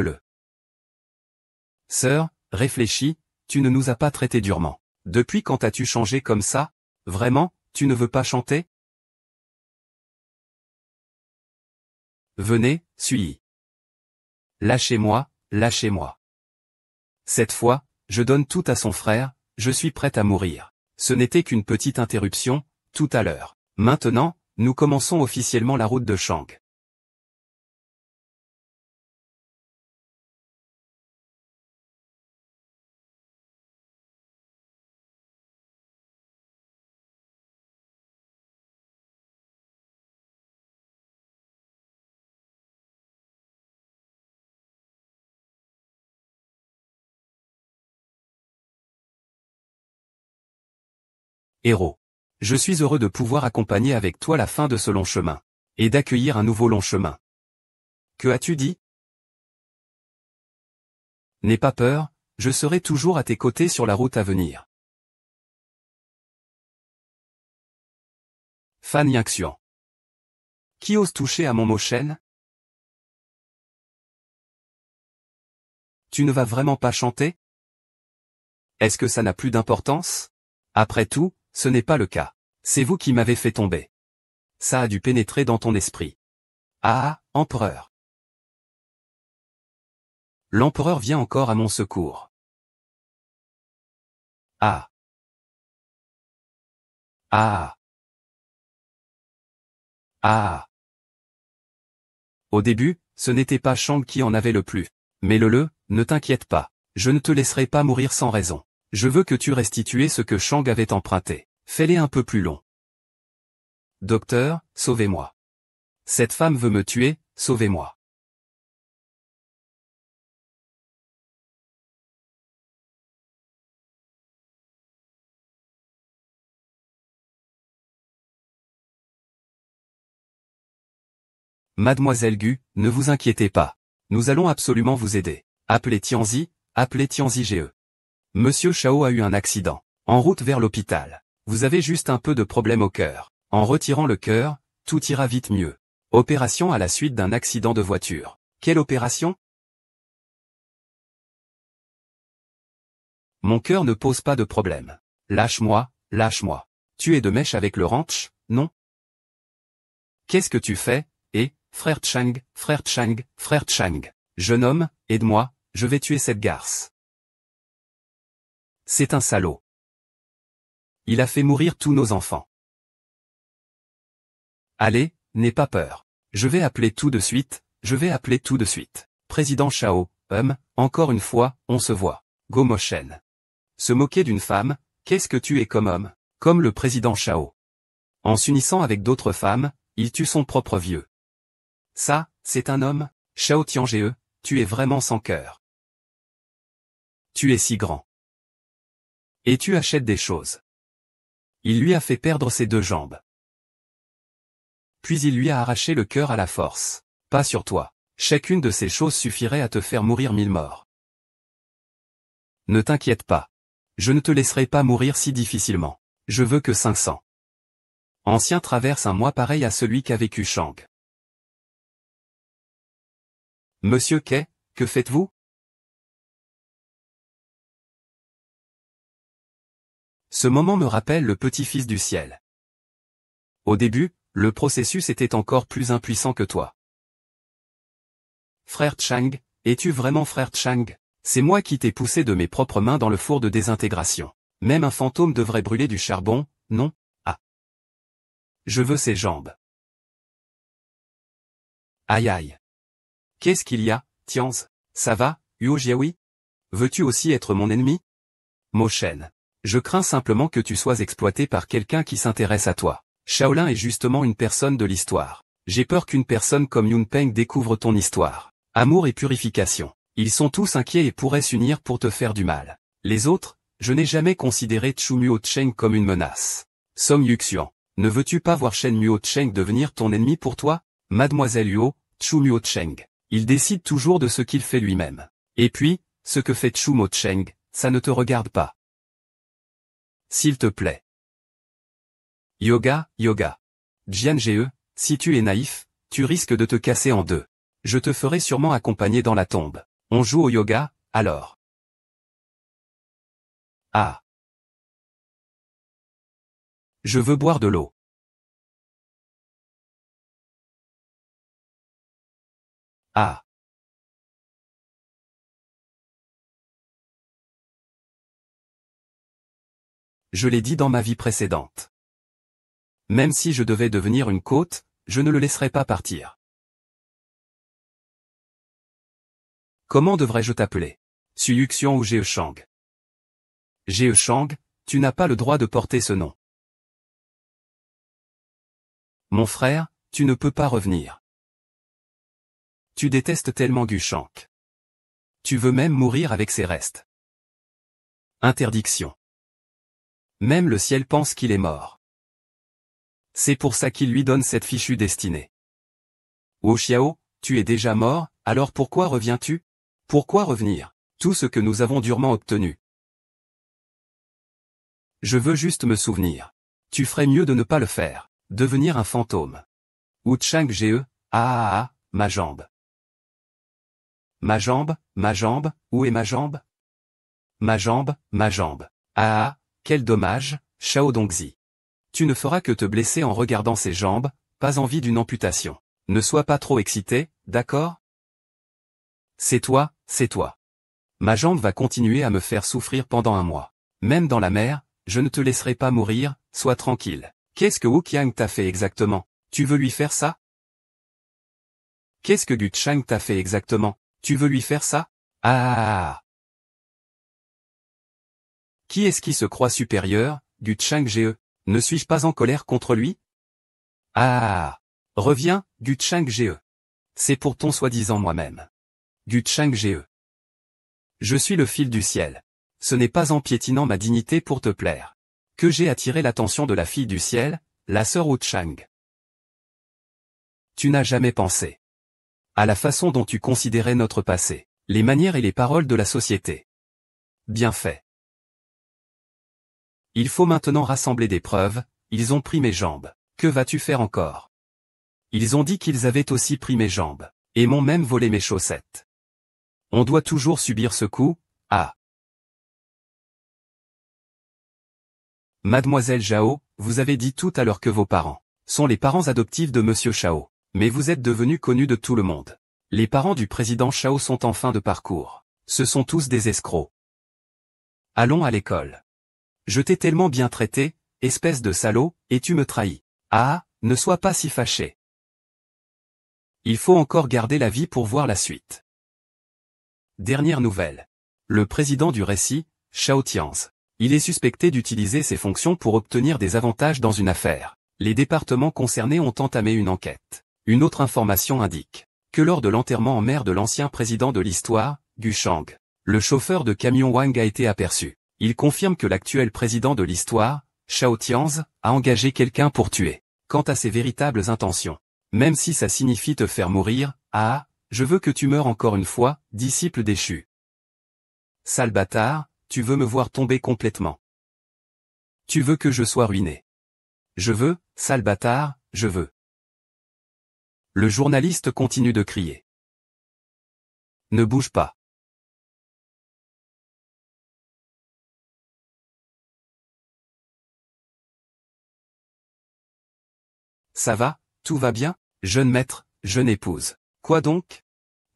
Sœur, réfléchis, tu ne nous as pas traités durement. Depuis quand as-tu changé comme ça? Vraiment, tu ne veux pas chanter? Venez, suis. Lâchez-moi, lâchez-moi. Cette fois, je donne tout à son frère, je suis prête à mourir. Ce n'était qu'une petite interruption, tout à l'heure. Maintenant, nous commençons officiellement la route de Shang. Héros. Je suis heureux de pouvoir accompagner avec toi la fin de ce long chemin. Et d'accueillir un nouveau long chemin. Que as-tu dit? N'aie pas peur, je serai toujours à tes côtés sur la route à venir. Fan Yingxian. Qui ose toucher à mon Mo Shen? Tu ne vas vraiment pas chanter? Est-ce que ça n'a plus d'importance? Après tout, ce n'est pas le cas. C'est vous qui m'avez fait tomber. Ça a dû pénétrer dans ton esprit. Ah, empereur. L'empereur vient encore à mon secours. Ah. Ah. Ah. Au début, ce n'était pas Shang qui en avait le plus. Mais ne t'inquiète pas. Je ne te laisserai pas mourir sans raison. Je veux que tu restitues ce que Shang avait emprunté. Fais-les un peu plus long. Docteur, sauvez-moi. Cette femme veut me tuer, sauvez-moi. Mademoiselle Gu, ne vous inquiétez pas. Nous allons absolument vous aider. Appelez Tianzi GE. Monsieur Shao a eu un accident. En route vers l'hôpital. Vous avez juste un peu de problème au cœur. En retirant le cœur, tout ira vite mieux. Opération à la suite d'un accident de voiture. Quelle opération? Mon cœur ne pose pas de problème. Lâche-moi, lâche-moi. Tu es de mèche avec le ranch, non? Qu'est-ce que tu fais? Frère Chang, frère Chang, frère Chang. Jeune homme, aide-moi, je vais tuer cette garce. C'est un salaud. Il a fait mourir tous nos enfants. Allez, n'aie pas peur. Je vais appeler tout de suite, Président Shao, encore une fois, on se voit. Go Mo Shen. Se moquer d'une femme, qu'est-ce que tu es comme homme? Comme le président Shao. En s'unissant avec d'autres femmes, il tue son propre vieux. Ça, c'est un homme? Shao Tiange, tu es vraiment sans cœur. Tu es si grand. Et tu achètes des choses. Il lui a fait perdre ses 2 jambes. Puis il lui a arraché le cœur à la force. Pas sur toi. Chacune de ces choses suffirait à te faire mourir 1000 morts. Ne t'inquiète pas. Je ne te laisserai pas mourir si difficilement. Je veux que 500 anciens traversent un mois pareil à celui qu'a vécu Shang. Monsieur Kay, que faites-vous? Ce moment me rappelle le petit-fils du ciel. Au début, le processus était encore plus impuissant que toi. Frère Chang, es-tu vraiment frère Chang? C'est moi qui t'ai poussé de mes propres mains dans le four de désintégration. Même un fantôme devrait brûler du charbon, non? Ah. Je veux ses jambes. Aïe aïe. Qu'est-ce qu'il y a, Tianz? Ça va, Huo Jiaoui? Veux-tu aussi être mon ennemi? Mo Shen. Je crains simplement que tu sois exploité par quelqu'un qui s'intéresse à toi. Shaolin est justement une personne de l'histoire. J'ai peur qu'une personne comme Yun Peng découvre ton histoire. Amour et purification. Ils sont tous inquiets et pourraient s'unir pour te faire du mal. Les autres, je n'ai jamais considéré Chu Muo Cheng comme une menace. Song Yuxian. Ne veux-tu pas voir Shen Muo Cheng devenir ton ennemi pour toi? Mademoiselle Huo, Chu Muo Cheng. Il décide toujours de ce qu'il fait lui-même. Et puis, ce que fait Chu Muo Cheng, ça ne te regarde pas. S'il te plaît. Yoga. Jian Ge, si tu es naïf, tu risques de te casser en deux. Je te ferai sûrement accompagner dans la tombe. On joue au yoga, alors. Ah. Je veux boire de l'eau. Ah. Je l'ai dit dans ma vie précédente. Même si je devais devenir une côte, je ne le laisserai pas partir. Comment devrais-je t'appeler? Su Yuxian ou Ge Shang? Ge Shang, tu n'as pas le droit de porter ce nom. Mon frère, tu ne peux pas revenir. Tu détestes tellement Gu Shank. Tu veux même mourir avec ses restes. Interdiction. Même le ciel pense qu'il est mort. C'est pour ça qu'il lui donne cette fichue destinée. Wu Xiao, tu es déjà mort, alors pourquoi reviens-tu? Pourquoi revenir? Tout ce que nous avons durement obtenu. Je veux juste me souvenir. Tu ferais mieux de ne pas le faire. Devenir un fantôme. Wu Chang Ge, ma jambe. Ma jambe, où est ma jambe? Ma jambe. Quel dommage, Shao Dongzi. Tu ne feras que te blesser en regardant ces jambes, pas envie d'une amputation. Ne sois pas trop excité, d'accord? C'est toi. Ma jambe va continuer à me faire souffrir pendant un mois. Même dans la mer, je ne te laisserai pas mourir, sois tranquille. Qu'est-ce que Wu Qiang t'a fait exactement? Tu veux lui faire ça? Qu'est-ce que Gu Chang t'a fait exactement? Tu veux lui faire ça? Qui est-ce qui se croit supérieur, Gu Chang Ge? Ne suis-je pas en colère contre lui? Reviens, Gu Chang Ge. C'est pour ton soi-disant moi-même. Gu Chang Ge. Je suis le fil du ciel. Ce n'est pas en piétinant ma dignité pour te plaire que j'ai attiré l'attention de la fille du ciel, la sœur Wu Chang. Tu n'as jamais pensé à la façon dont tu considérais notre passé, les manières et les paroles de la société. Bien fait. Il faut maintenant rassembler des preuves, ils ont pris mes jambes. Que vas-tu faire encore? Ils ont dit qu'ils avaient aussi pris mes jambes, et m'ont même volé mes chaussettes. On doit toujours subir ce coup, Mademoiselle Zhao, vous avez dit tout à l'heure que vos parents sont les parents adoptifs de Monsieur Shao. Mais vous êtes devenu connu de tout le monde. Les parents du président Shao sont en fin de parcours. Ce sont tous des escrocs. Allons à l'école. Je t'ai tellement bien traité, espèce de salaud, et tu me trahis. Ne sois pas si fâché. Il faut encore garder la vie pour voir la suite. Dernière nouvelle. Le président du récit, Shao Tianz. Il est suspecté d'utiliser ses fonctions pour obtenir des avantages dans une affaire. Les départements concernés ont entamé une enquête. Une autre information indique que lors de l'enterrement en mer de l'ancien président de l'histoire, Gu Chang, le chauffeur de camion Wang a été aperçu. Il confirme que l'actuel président de l'histoire, Shao Tianz, a engagé quelqu'un pour tuer. Quant à ses véritables intentions, même si ça signifie te faire mourir, je veux que tu meures encore une fois, disciple déchu. Sale bâtard, tu veux me voir tomber complètement. Tu veux que je sois ruiné. Je veux, sale bâtard, je veux. Le journaliste continue de crier. Ne bouge pas. Ça va, tout va bien, jeune maître, jeune épouse. Quoi donc?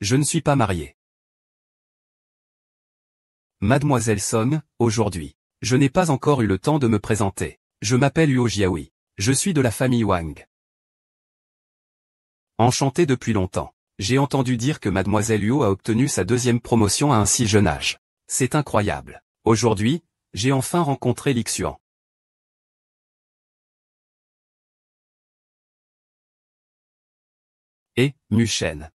Je ne suis pas marié. Mademoiselle Song, aujourd'hui. Je n'ai pas encore eu le temps de me présenter. Je m'appelle Huo Jiaoui. Je suis de la famille Wang. Enchanté depuis longtemps. J'ai entendu dire que Mademoiselle Huo a obtenu sa deuxième promotion à un si jeune âge. C'est incroyable. Aujourd'hui, j'ai enfin rencontré Lixuan. Et, Mushen.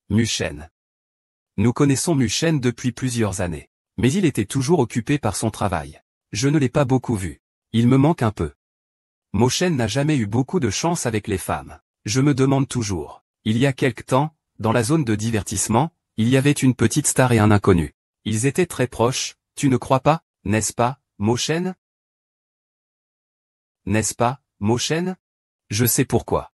Mushen. Nous connaissons Mushen depuis plusieurs années. Mais il était toujours occupé par son travail. Je ne l'ai pas beaucoup vu. Il me manque un peu. Mushen n'a jamais eu beaucoup de chance avec les femmes. Je me demande toujours. Il y a quelque temps, dans la zone de divertissement, il y avait une petite star et un inconnu. Ils étaient très proches, tu ne crois pas, n'est-ce pas, Mushen? N'est-ce pas, Mushen? Je sais pourquoi.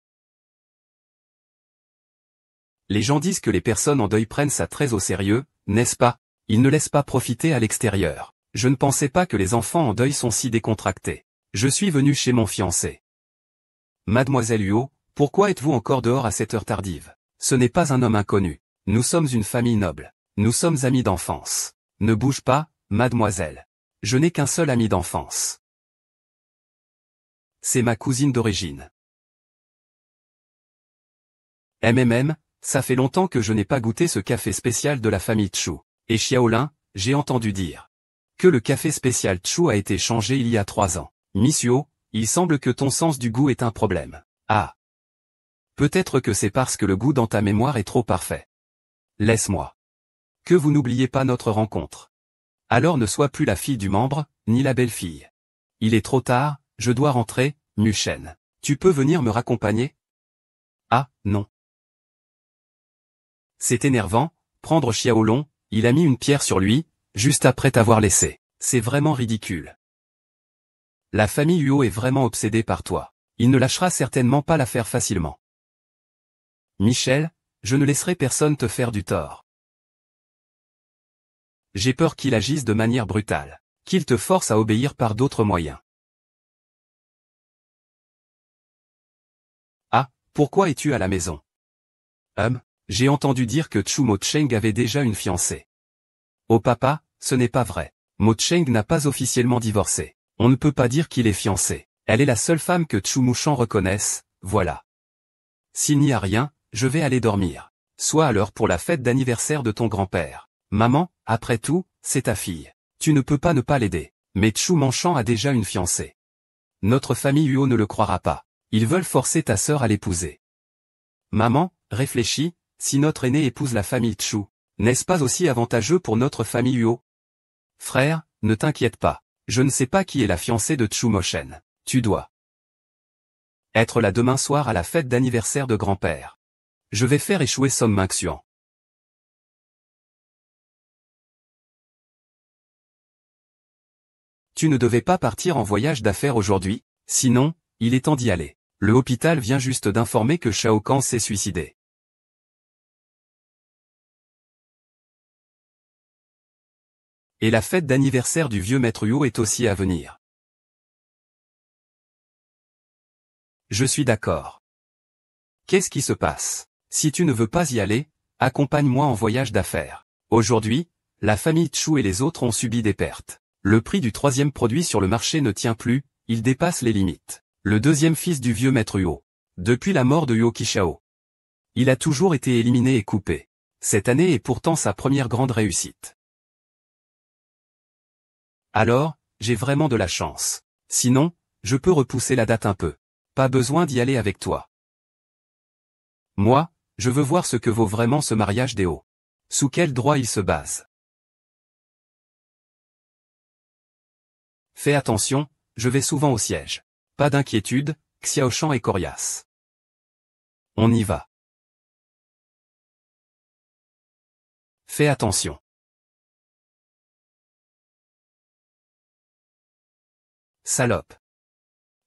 Les gens disent que les personnes en deuil prennent ça très au sérieux, n'est-ce pas? Ils ne laissent pas profiter à l'extérieur. Je ne pensais pas que les enfants en deuil sont si décontractés. Je suis venu chez mon fiancé. Mademoiselle Huo, pourquoi êtes-vous encore dehors à cette heure tardive? Ce n'est pas un homme inconnu. Nous sommes une famille noble. Nous sommes amis d'enfance. Ne bouge pas, mademoiselle. Je n'ai qu'un seul ami d'enfance. C'est ma cousine d'origine. Ça fait longtemps que je n'ai pas goûté ce café spécial de la famille Chu. Et Xiaolin, j'ai entendu dire que le café spécial Chu a été changé il y a 3 ans. Miss Huo, il semble que ton sens du goût est un problème. Peut-être que c'est parce que le goût dans ta mémoire est trop parfait. Laisse-moi. Que vous n'oubliez pas notre rencontre. Alors ne sois plus la fille du membre, ni la belle-fille. Il est trop tard, je dois rentrer, Mushen. Tu peux venir me raccompagner? Non. C'est énervant, prendre Xiaolong, il a mis une pierre sur lui, juste après t'avoir laissé. C'est vraiment ridicule. La famille Huo est vraiment obsédée par toi. Il ne lâchera certainement pas l'affaire facilement. Michel, je ne laisserai personne te faire du tort. J'ai peur qu'il agisse de manière brutale, qu'il te force à obéir par d'autres moyens. Ah, pourquoi es-tu à la maison? J'ai entendu dire que Chu Mo Cheng avait déjà une fiancée. Oh papa, ce n'est pas vrai. Mo Cheng n'a pas officiellement divorcé. On ne peut pas dire qu'il est fiancé. Elle est la seule femme que Chu Mouchan reconnaisse, voilà. S'il n'y a rien, je vais aller dormir. Sois à l'heure pour la fête d'anniversaire de ton grand-père. Maman, après tout, c'est ta fille. Tu ne peux pas ne pas l'aider. Mais Chu Manchan a déjà une fiancée. Notre famille Huo ne le croira pas. Ils veulent forcer ta sœur à l'épouser. Maman, réfléchis, si notre aîné épouse la famille Chu, n'est-ce pas aussi avantageux pour notre famille Huo? Frère, ne t'inquiète pas. Je ne sais pas qui est la fiancée de Chu Moshen. Tu dois être là demain soir à la fête d'anniversaire de grand-père. Je vais faire échouer Song Mingxian. Tu ne devais pas partir en voyage d'affaires aujourd'hui, sinon, il est temps d'y aller. Le hôpital vient juste d'informer que Shao Kahn s'est suicidé. Et la fête d'anniversaire du vieux maître Huo est aussi à venir. Je suis d'accord. Qu'est-ce qui se passe? Si tu ne veux pas y aller, accompagne-moi en voyage d'affaires. Aujourd'hui, la famille Chu et les autres ont subi des pertes. Le prix du troisième produit sur le marché ne tient plus, il dépasse les limites. Le deuxième fils du vieux maître Huo. Depuis la mort de Huo Qichao. Il a toujours été éliminé et coupé. Cette année est pourtant sa première grande réussite. Alors, j'ai vraiment de la chance. Sinon, je peux repousser la date un peu. Pas besoin d'y aller avec toi. Moi, je veux voir ce que vaut vraiment ce mariage des hauts. Sous quel droit il se base. Fais attention, je vais souvent au siège. Pas d'inquiétude, Xiaoshan est coriace. On y va. Fais attention. Salope.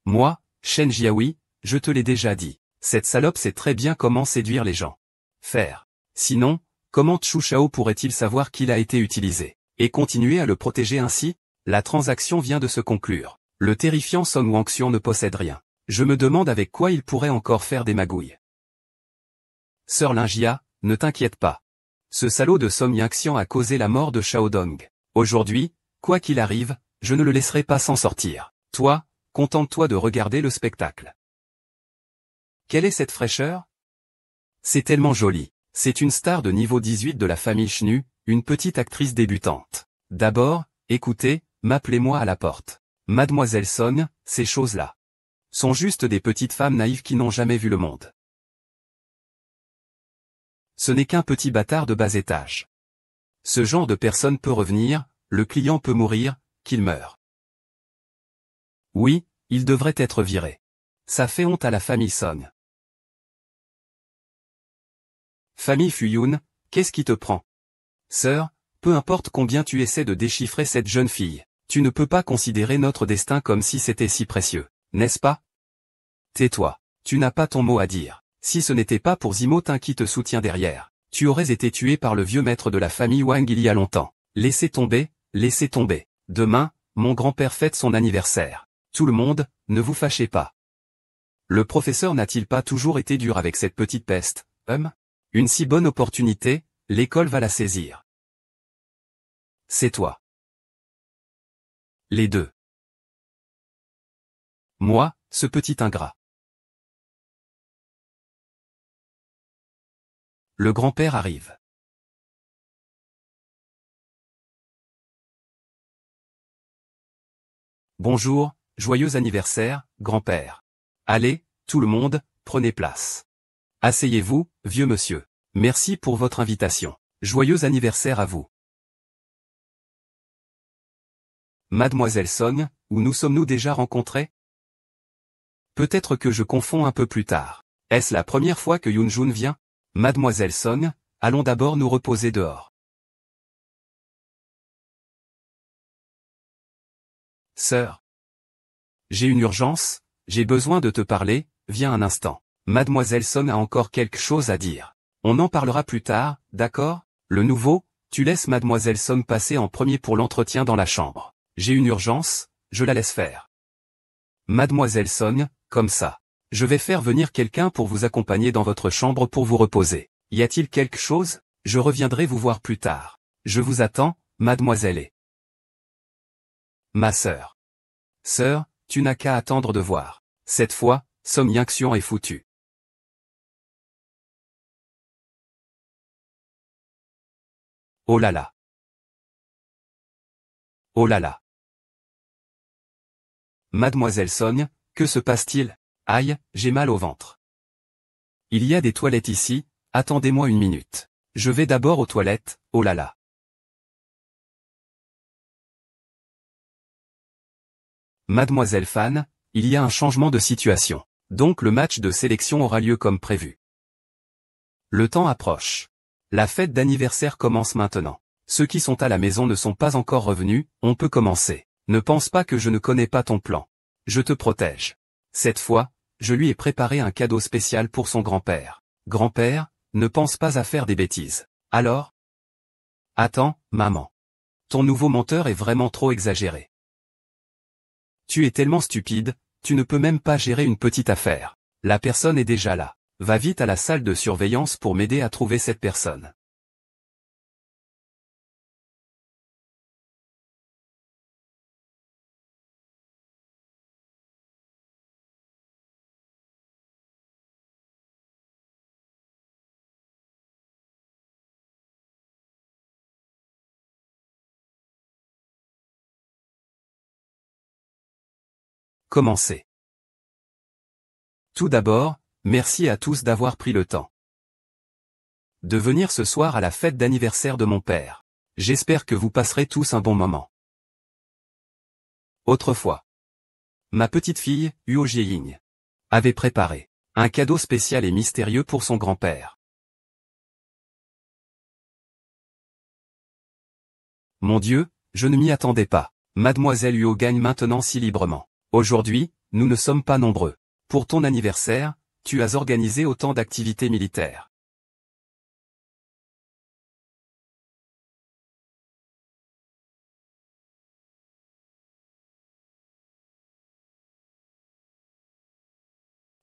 Moi, Shen Jiaoui, je te l'ai déjà dit. Cette salope sait très bien comment séduire les gens. Faire. Sinon, comment Chu Shao pourrait-il savoir qu'il a été utilisé, et continuer à le protéger ainsi? La transaction vient de se conclure. Le terrifiant Song Wangxian ne possède rien. Je me demande avec quoi il pourrait encore faire des magouilles. Sœur Linjia, ne t'inquiète pas. Ce salaud de Song Yangxian a causé la mort de Shao Dong. Aujourd'hui, quoi qu'il arrive, je ne le laisserai pas s'en sortir. Toi, contente-toi de regarder le spectacle. Quelle est cette fraîcheur? C'est tellement joli. C'est une star de niveau 18 de la famille Chenu, une petite actrice débutante. D'abord, écoutez, m'appelez-moi à la porte. Mademoiselle Song, ces choses-là sont juste des petites femmes naïves qui n'ont jamais vu le monde. Ce n'est qu'un petit bâtard de bas étage. Ce genre de personne peut revenir, le client peut mourir, qu'il meure. Oui, il devrait être viré. Ça fait honte à la famille Song. Famille Fuyun, qu'est-ce qui te prend? Sœur, peu importe combien tu essaies de déchiffrer cette jeune fille, tu ne peux pas considérer notre destin comme si c'était si précieux, n'est-ce pas? Tais-toi, tu n'as pas ton mot à dire. Si ce n'était pas pour Zimotin qui te soutient derrière, tu aurais été tué par le vieux maître de la famille Wang il y a longtemps. Laissez tomber, laissez tomber. Demain, mon grand-père fête son anniversaire. Tout le monde, ne vous fâchez pas. Le professeur n'a-t-il pas toujours été dur avec cette petite peste? Une si bonne opportunité, l'école va la saisir. C'est toi. Les deux. Moi, ce petit ingrat. Le grand-père arrive. Bonjour, joyeux anniversaire, grand-père. Allez, tout le monde, prenez place. Asseyez-vous, vieux monsieur. Merci pour votre invitation. Joyeux anniversaire à vous. Mademoiselle Song, où nous sommes-nous déjà rencontrés? Peut-être que je confonds un peu plus tard. Est-ce la première fois que Yunjun vient? Mademoiselle Song, allons d'abord nous reposer dehors. Sœur. J'ai une urgence, j'ai besoin de te parler, viens un instant. Mademoiselle Son a encore quelque chose à dire. On en parlera plus tard, d'accord? Le nouveau, tu laisses Mademoiselle Son passer en premier pour l'entretien dans la chambre. J'ai une urgence, je la laisse faire. Mademoiselle Son, comme ça. Je vais faire venir quelqu'un pour vous accompagner dans votre chambre pour vous reposer. Y a-t-il quelque chose? Je reviendrai vous voir plus tard. Je vous attends, mademoiselle et... Ma sœur. Sœur, tu n'as qu'à attendre de voir. Cette fois, Som Ying-xian est foutu. Oh là là. Oh là là. Mademoiselle Son, que se passe-t-il? Aïe, j'ai mal au ventre. Il y a des toilettes ici, attendez-moi une minute. Je vais d'abord aux toilettes, oh là là. Mademoiselle Fan, il y a un changement de situation. Donc le match de sélection aura lieu comme prévu. Le temps approche. La fête d'anniversaire commence maintenant. Ceux qui sont à la maison ne sont pas encore revenus, on peut commencer. Ne pense pas que je ne connais pas ton plan. Je te protège. Cette fois, je lui ai préparé un cadeau spécial pour son grand-père. Grand-père, ne pense pas à faire des bêtises. Alors? Attends, maman. Ton nouveau menteur est vraiment trop exagéré. Tu es tellement stupide, tu ne peux même pas gérer une petite affaire. La personne est déjà là. Va vite à la salle de surveillance pour m'aider à trouver cette personne. Commencez. Tout d'abord, merci à tous d'avoir pris le temps de venir ce soir à la fête d'anniversaire de mon père. J'espère que vous passerez tous un bon moment. Autrefois, ma petite fille, Huo Jieying, avait préparé un cadeau spécial et mystérieux pour son grand-père. Mon Dieu, je ne m'y attendais pas. Mademoiselle Huo gagne maintenant si librement. Aujourd'hui, nous ne sommes pas nombreux. Pour ton anniversaire, tu as organisé autant d'activités militaires.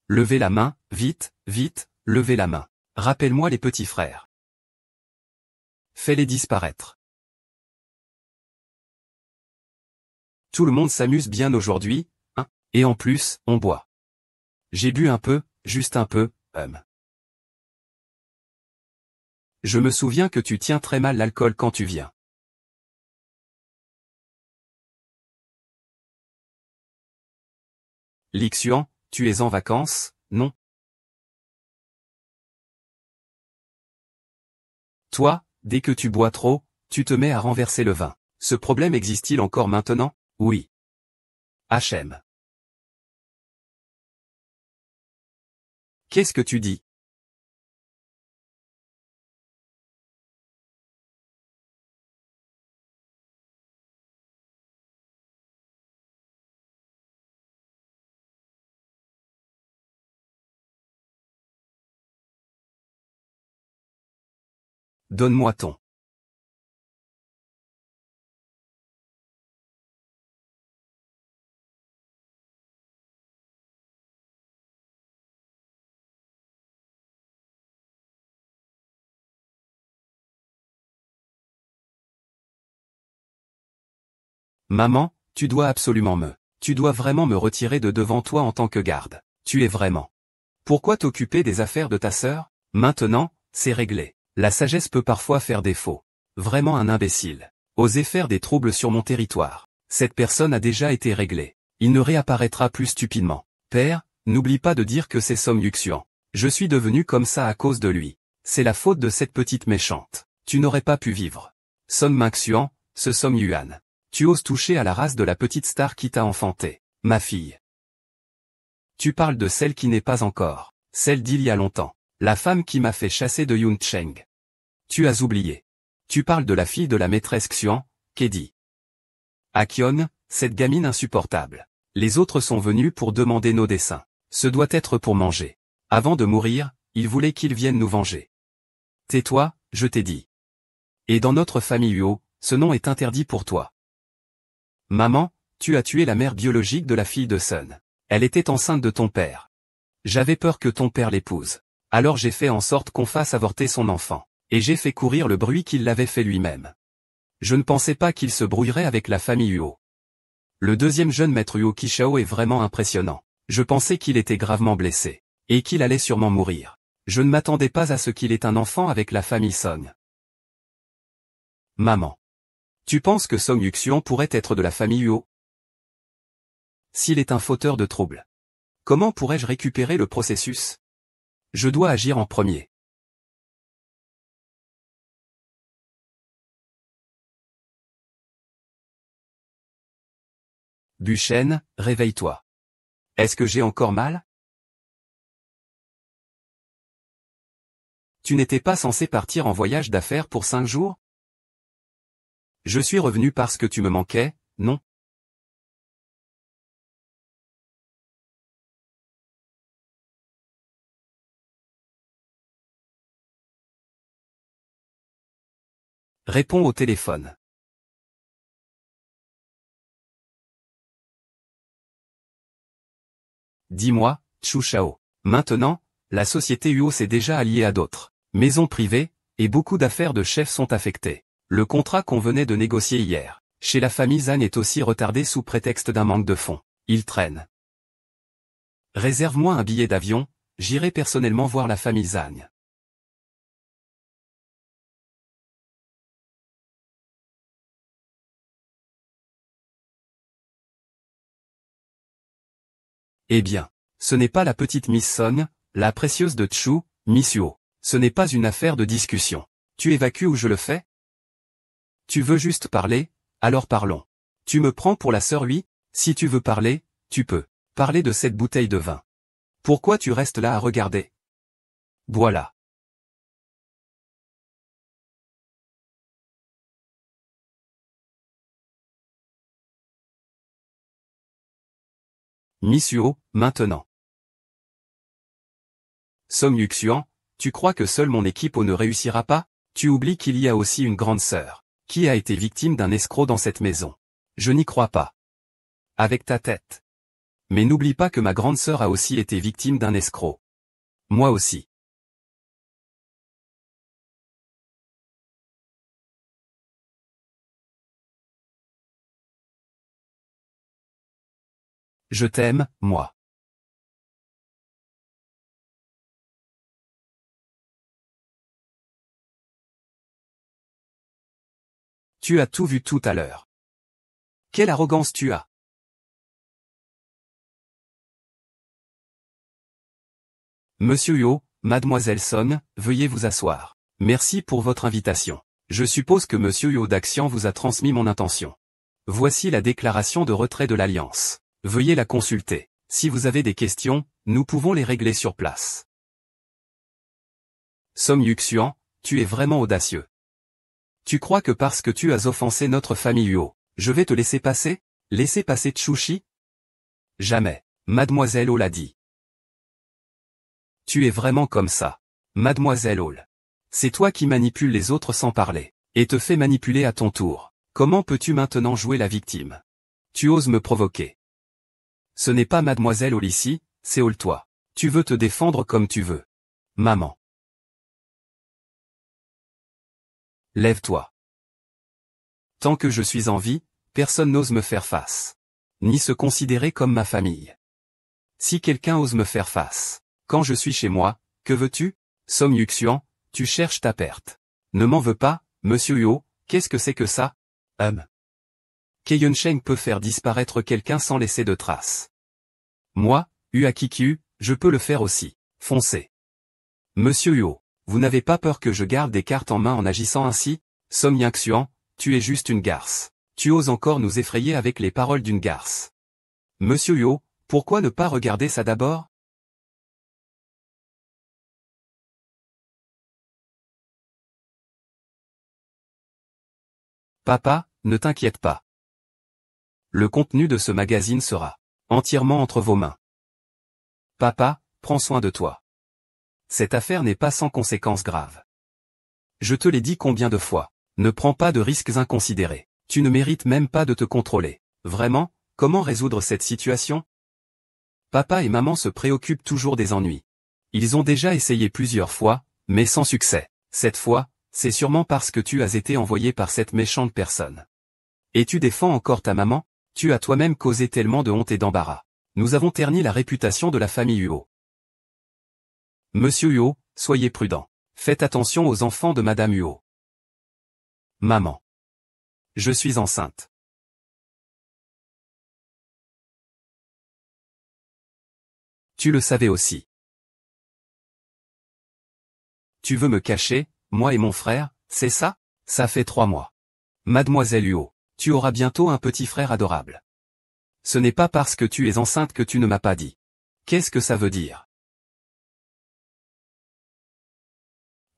Levez la main, vite, vite, levez la main. Rappelle-moi les petits frères. Fais-les disparaître. Tout le monde s'amuse bien aujourd'hui, hein, et en plus, on boit. J'ai bu un peu, juste un peu, Je me souviens que tu tiens très mal l'alcool quand tu viens. Lixuan, tu es en vacances, non? Toi, dès que tu bois trop, tu te mets à renverser le vin. Ce problème existe-t-il encore maintenant? Oui. HM. Qu'est-ce que tu dis? Donne-moi ton. Maman, tu dois absolument me. Tu dois vraiment me retirer de devant toi en tant que garde. Tu es vraiment. Pourquoi t'occuper des affaires de ta sœur? Maintenant, c'est réglé. La sagesse peut parfois faire défaut. Vraiment un imbécile. Oser faire des troubles sur mon territoire. Cette personne a déjà été réglée. Il ne réapparaîtra plus stupidement. Père, n'oublie pas de dire que c'est Som Ying-xian. Je suis devenu comme ça à cause de lui. C'est la faute de cette petite méchante. Tu n'aurais pas pu vivre. Som Ying-xian, ce Som Yuan. Tu oses toucher à la race de la petite star qui t'a enfanté. Ma fille. Tu parles de celle qui n'est pas encore. Celle d'il y a longtemps. La femme qui m'a fait chasser de Yun Cheng. Tu as oublié. Tu parles de la fille de la maîtresse Xian, Kedi. Akion, cette gamine insupportable. Les autres sont venus pour demander nos dessins. Ce doit être pour manger. Avant de mourir, ils voulaient qu'ils viennent nous venger. Tais-toi, je t'ai dit. Et dans notre famille Uo, ce nom est interdit pour toi. Maman, tu as tué la mère biologique de la fille de Sun. Elle était enceinte de ton père. J'avais peur que ton père l'épouse. Alors j'ai fait en sorte qu'on fasse avorter son enfant. Et j'ai fait courir le bruit qu'il l'avait fait lui-même. Je ne pensais pas qu'il se brouillerait avec la famille Uo. Le deuxième jeune maître Uo Kishao est vraiment impressionnant. Je pensais qu'il était gravement blessé. Et qu'il allait sûrement mourir. Je ne m'attendais pas à ce qu'il ait un enfant avec la famille Song. Maman. Tu penses que Song Yuxian pourrait être de la famille Uo? S'il est un fauteur de troubles. Comment pourrais-je récupérer le processus? Je dois agir en premier. Buchen, réveille-toi. Est-ce que j'ai encore mal? Tu n'étais pas censé partir en voyage d'affaires pour 5 jours? Je suis revenu parce que tu me manquais, non? Réponds au téléphone. Dis-moi, Chu Shao. Maintenant, la société Uo s'est déjà alliée à d'autres maisons privées, et beaucoup d'affaires de chefs sont affectées. Le contrat qu'on venait de négocier hier, chez la famille Zhang est aussi retardé sous prétexte d'un manque de fonds. Il traîne. Réserve-moi un billet d'avion, j'irai personnellement voir la famille Zhang. Eh bien, ce n'est pas la petite Miss Song, la précieuse de Chu, Miss Uo. Ce n'est pas une affaire de discussion. Tu évacues ou je le fais? Tu veux juste parler? Alors parlons. Tu me prends pour la sœur lui? Si tu veux parler, tu peux. Parler de cette bouteille de vin. Pourquoi tu restes là à regarder? Voilà. Miss Uo, maintenant. Song Yuxian, tu crois que seule mon équipe ne réussira pas? Tu oublies qu'il y a aussi une grande sœur, qui a été victime d'un escroc dans cette maison. Je n'y crois pas. Avec ta tête. Mais n'oublie pas que ma grande sœur a aussi été victime d'un escroc. Moi aussi. Je t'aime, moi. Tu as tout vu tout à l'heure. Quelle arrogance tu as. Monsieur Huo, Mademoiselle Son, veuillez vous asseoir. Merci pour votre invitation. Je suppose que Monsieur Huo d'Axian vous a transmis mon intention. Voici la déclaration de retrait de l'Alliance. Veuillez la consulter. Si vous avez des questions, nous pouvons les régler sur place. Song Yuxian, tu es vraiment audacieux. Tu crois que parce que tu as offensé notre famille Huo, je vais te laisser passer? Laisser passer Tsushi? Jamais. Mademoiselle O l'a dit. Tu es vraiment comme ça. Mademoiselle Hall. C'est toi qui manipules les autres sans parler, et te fais manipuler à ton tour. Comment peux-tu maintenant jouer la victime? Tu oses me provoquer. Ce n'est pas Mademoiselle Hall ici, c'est Hall toi. Tu veux te défendre comme tu veux. Maman. Lève-toi. Tant que je suis en vie, personne n'ose me faire face. Ni se considérer comme ma famille. Si quelqu'un ose me faire face, quand je suis chez moi, que veux-tu? Song Yuxian, tu cherches ta perte. Ne m'en veux pas, monsieur Huo, qu'est-ce que c'est que ça? Kei Sheng peut faire disparaître quelqu'un sans laisser de traces. Moi, Uakikyu, je peux le faire aussi. Foncez. Monsieur Huo, vous n'avez pas peur que je garde des cartes en main en agissant ainsi? Song Yuxian, tu es juste une garce. Tu oses encore nous effrayer avec les paroles d'une garce. Monsieur Huo, pourquoi ne pas regarder ça d'abord? Papa, ne t'inquiète pas. Le contenu de ce magazine sera entièrement entre vos mains. Papa, prends soin de toi. Cette affaire n'est pas sans conséquences graves. Je te l'ai dit combien de fois. Ne prends pas de risques inconsidérés. Tu ne mérites même pas de te contrôler. Vraiment, comment résoudre cette situation? Papa et maman se préoccupent toujours des ennuis. Ils ont déjà essayé plusieurs fois, mais sans succès. Cette fois, c'est sûrement parce que tu as été envoyé par cette méchante personne. Et tu défends encore ta maman? Tu as toi-même causé tellement de honte et d'embarras. Nous avons terni la réputation de la famille Huot. Monsieur Huot, soyez prudent. Faites attention aux enfants de Madame Huot. Maman. Je suis enceinte. Tu le savais aussi. Tu veux me cacher, moi et mon frère, c'est ça? Ça fait 3 mois. Mademoiselle Huot, tu auras bientôt un petit frère adorable. Ce n'est pas parce que tu es enceinte que tu ne m'as pas dit. Qu'est-ce que ça veut dire?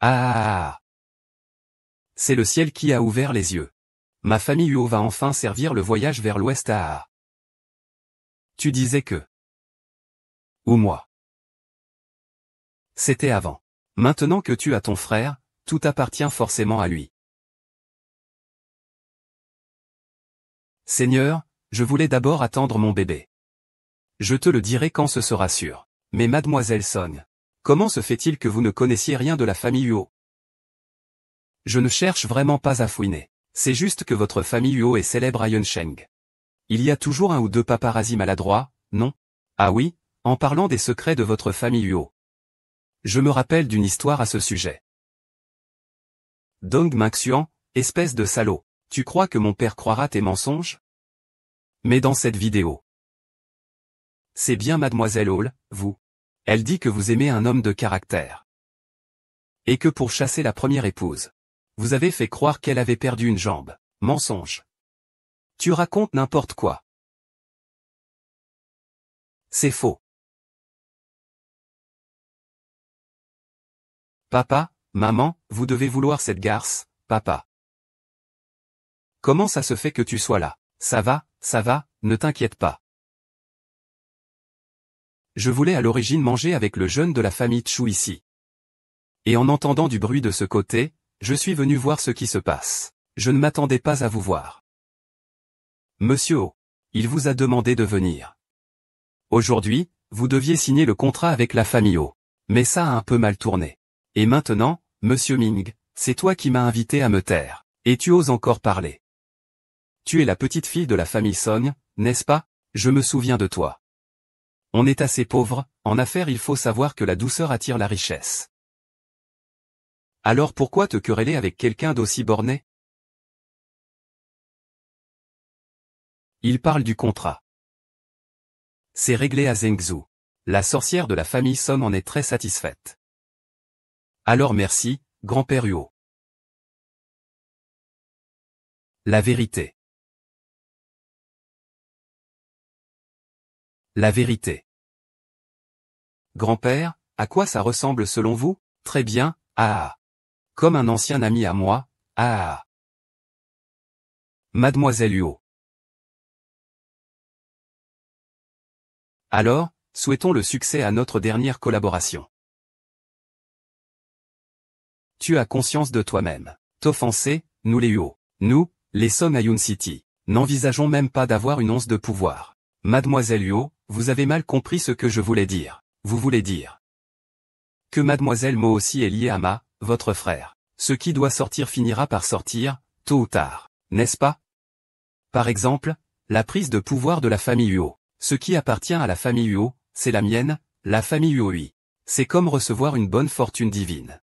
Ah! C'est le ciel qui a ouvert les yeux. Ma famille Huot va enfin servir le voyage vers l'ouest à... Tu disais que... Ou moi. C'était avant. Maintenant que tu as ton frère, tout appartient forcément à lui. Seigneur, je voulais d'abord attendre mon bébé. Je te le dirai quand ce sera sûr. Mais mademoiselle Song, comment se fait-il que vous ne connaissiez rien de la famille Huot? Je ne cherche vraiment pas à fouiner. C'est juste que votre famille Huot est célèbre à Yuncheng. Il y a toujours un ou deux paparazzis maladroits, non? Ah oui, en parlant des secrets de votre famille Huot. Je me rappelle d'une histoire à ce sujet. Dong Maxian, espèce de salaud, tu crois que mon père croira tes mensonges? Mais dans cette vidéo. C'est bien mademoiselle Hall, vous. Elle dit que vous aimez un homme de caractère. Et que pour chasser la première épouse, vous avez fait croire qu'elle avait perdu une jambe. Mensonge. Tu racontes n'importe quoi. C'est faux. Papa, maman, vous devez vouloir cette garce, papa. Comment ça se fait que tu sois là? Ça va, ne t'inquiète pas. Je voulais à l'origine manger avec le jeune de la famille Chou ici. Et en entendant du bruit de ce côté, je suis venu voir ce qui se passe. Je ne m'attendais pas à vous voir. Monsieur O, il vous a demandé de venir. Aujourd'hui, vous deviez signer le contrat avec la famille O. Mais ça a un peu mal tourné. Et maintenant, monsieur Ming, c'est toi qui m'as invité à me taire. Et tu oses encore parler. Tu es la petite fille de la famille Song, n'est-ce pas? Je me souviens de toi. On est assez pauvre, en affaires il faut savoir que la douceur attire la richesse. Alors pourquoi te quereller avec quelqu'un d'aussi borné? Il parle du contrat. C'est réglé à Zhengzhou. La sorcière de la famille Song en est très satisfaite. Alors merci, grand-père Huot. La vérité. La vérité. Grand-père, à quoi ça ressemble selon vous? Très bien, ah. Comme un ancien ami à moi, ah. Mademoiselle Huot. Alors, souhaitons le succès à notre dernière collaboration. Tu as conscience de toi-même. T'offenser, nous les Huot. Nous, les Song à Yun City, n'envisageons même pas d'avoir une once de pouvoir. Mademoiselle Huot, vous avez mal compris ce que je voulais dire. Vous voulez dire que Mademoiselle Mo aussi est liée à votre frère. Ce qui doit sortir finira par sortir, tôt ou tard, n'est-ce pas? Par exemple, la prise de pouvoir de la famille Huot. Ce qui appartient à la famille Huot, c'est la mienne, la famille Huot oui. C'est comme recevoir une bonne fortune divine.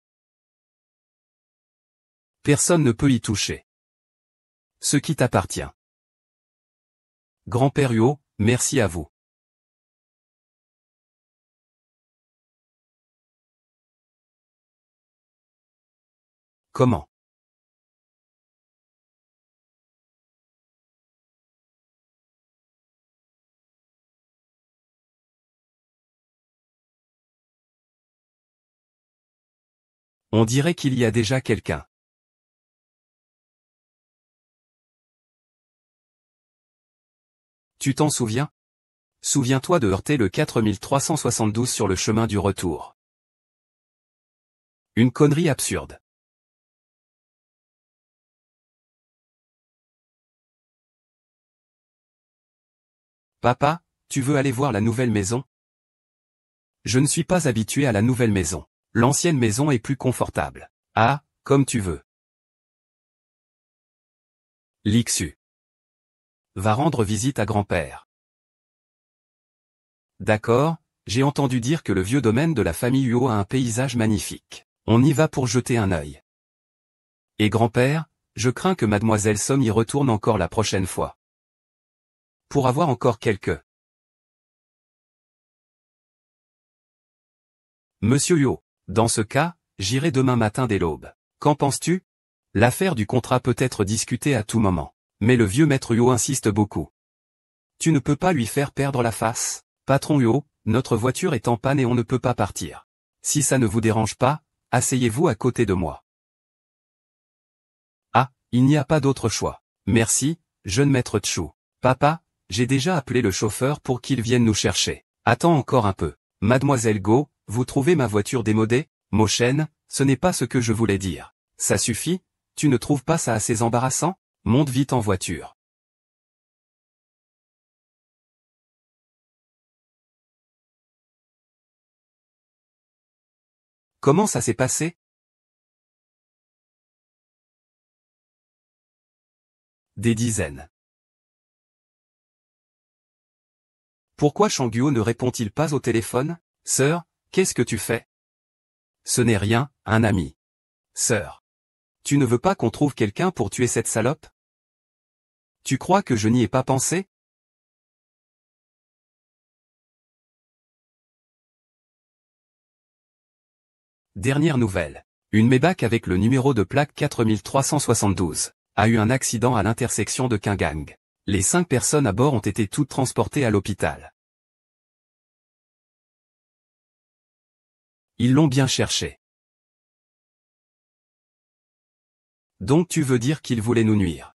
Personne ne peut y toucher. Ce qui t'appartient. Grand-père Huot, merci à vous. Comment? On dirait qu'il y a déjà quelqu'un. Tu t'en souviens? Souviens-toi de heurter le 4372 sur le chemin du retour. Une connerie absurde. Papa, tu veux aller voir la nouvelle maison? Je ne suis pas habitué à la nouvelle maison. L'ancienne maison est plus confortable. Ah, comme tu veux. Lixu. Va rendre visite à grand-père. D'accord, j'ai entendu dire que le vieux domaine de la famille Huot a un paysage magnifique. On y va pour jeter un œil. Et grand-père, je crains que mademoiselle Somme y retourne encore la prochaine fois. Pour avoir encore quelques. Monsieur Huot, dans ce cas, j'irai demain matin dès l'aube. Qu'en penses-tu? L'affaire du contrat peut être discutée à tout moment. Mais le vieux maître Huot insiste beaucoup. Tu ne peux pas lui faire perdre la face. Patron Huot, notre voiture est en panne et on ne peut pas partir. Si ça ne vous dérange pas, asseyez-vous à côté de moi. Ah, il n'y a pas d'autre choix. Merci, jeune maître Tchou. Papa, j'ai déjà appelé le chauffeur pour qu'il vienne nous chercher. Attends encore un peu. Mademoiselle Go, vous trouvez ma voiture démodée? Mochen, ce n'est pas ce que je voulais dire. Ça suffit? Tu ne trouves pas ça assez embarrassant? Monte vite en voiture. Comment ça s'est passé? Des dizaines. Pourquoi Changuo ne répond-il pas au téléphone? Sœur, qu'est-ce que tu fais? Ce n'est rien, un ami. Sœur. Tu ne veux pas qu'on trouve quelqu'un pour tuer cette salope? Tu crois que je n'y ai pas pensé? Dernière nouvelle. Une Maybach avec le numéro de plaque 4372 a eu un accident à l'intersection de Kingang. Les 5 personnes à bord ont été toutes transportées à l'hôpital. Ils l'ont bien cherché. Donc tu veux dire qu'ils voulaient nous nuire?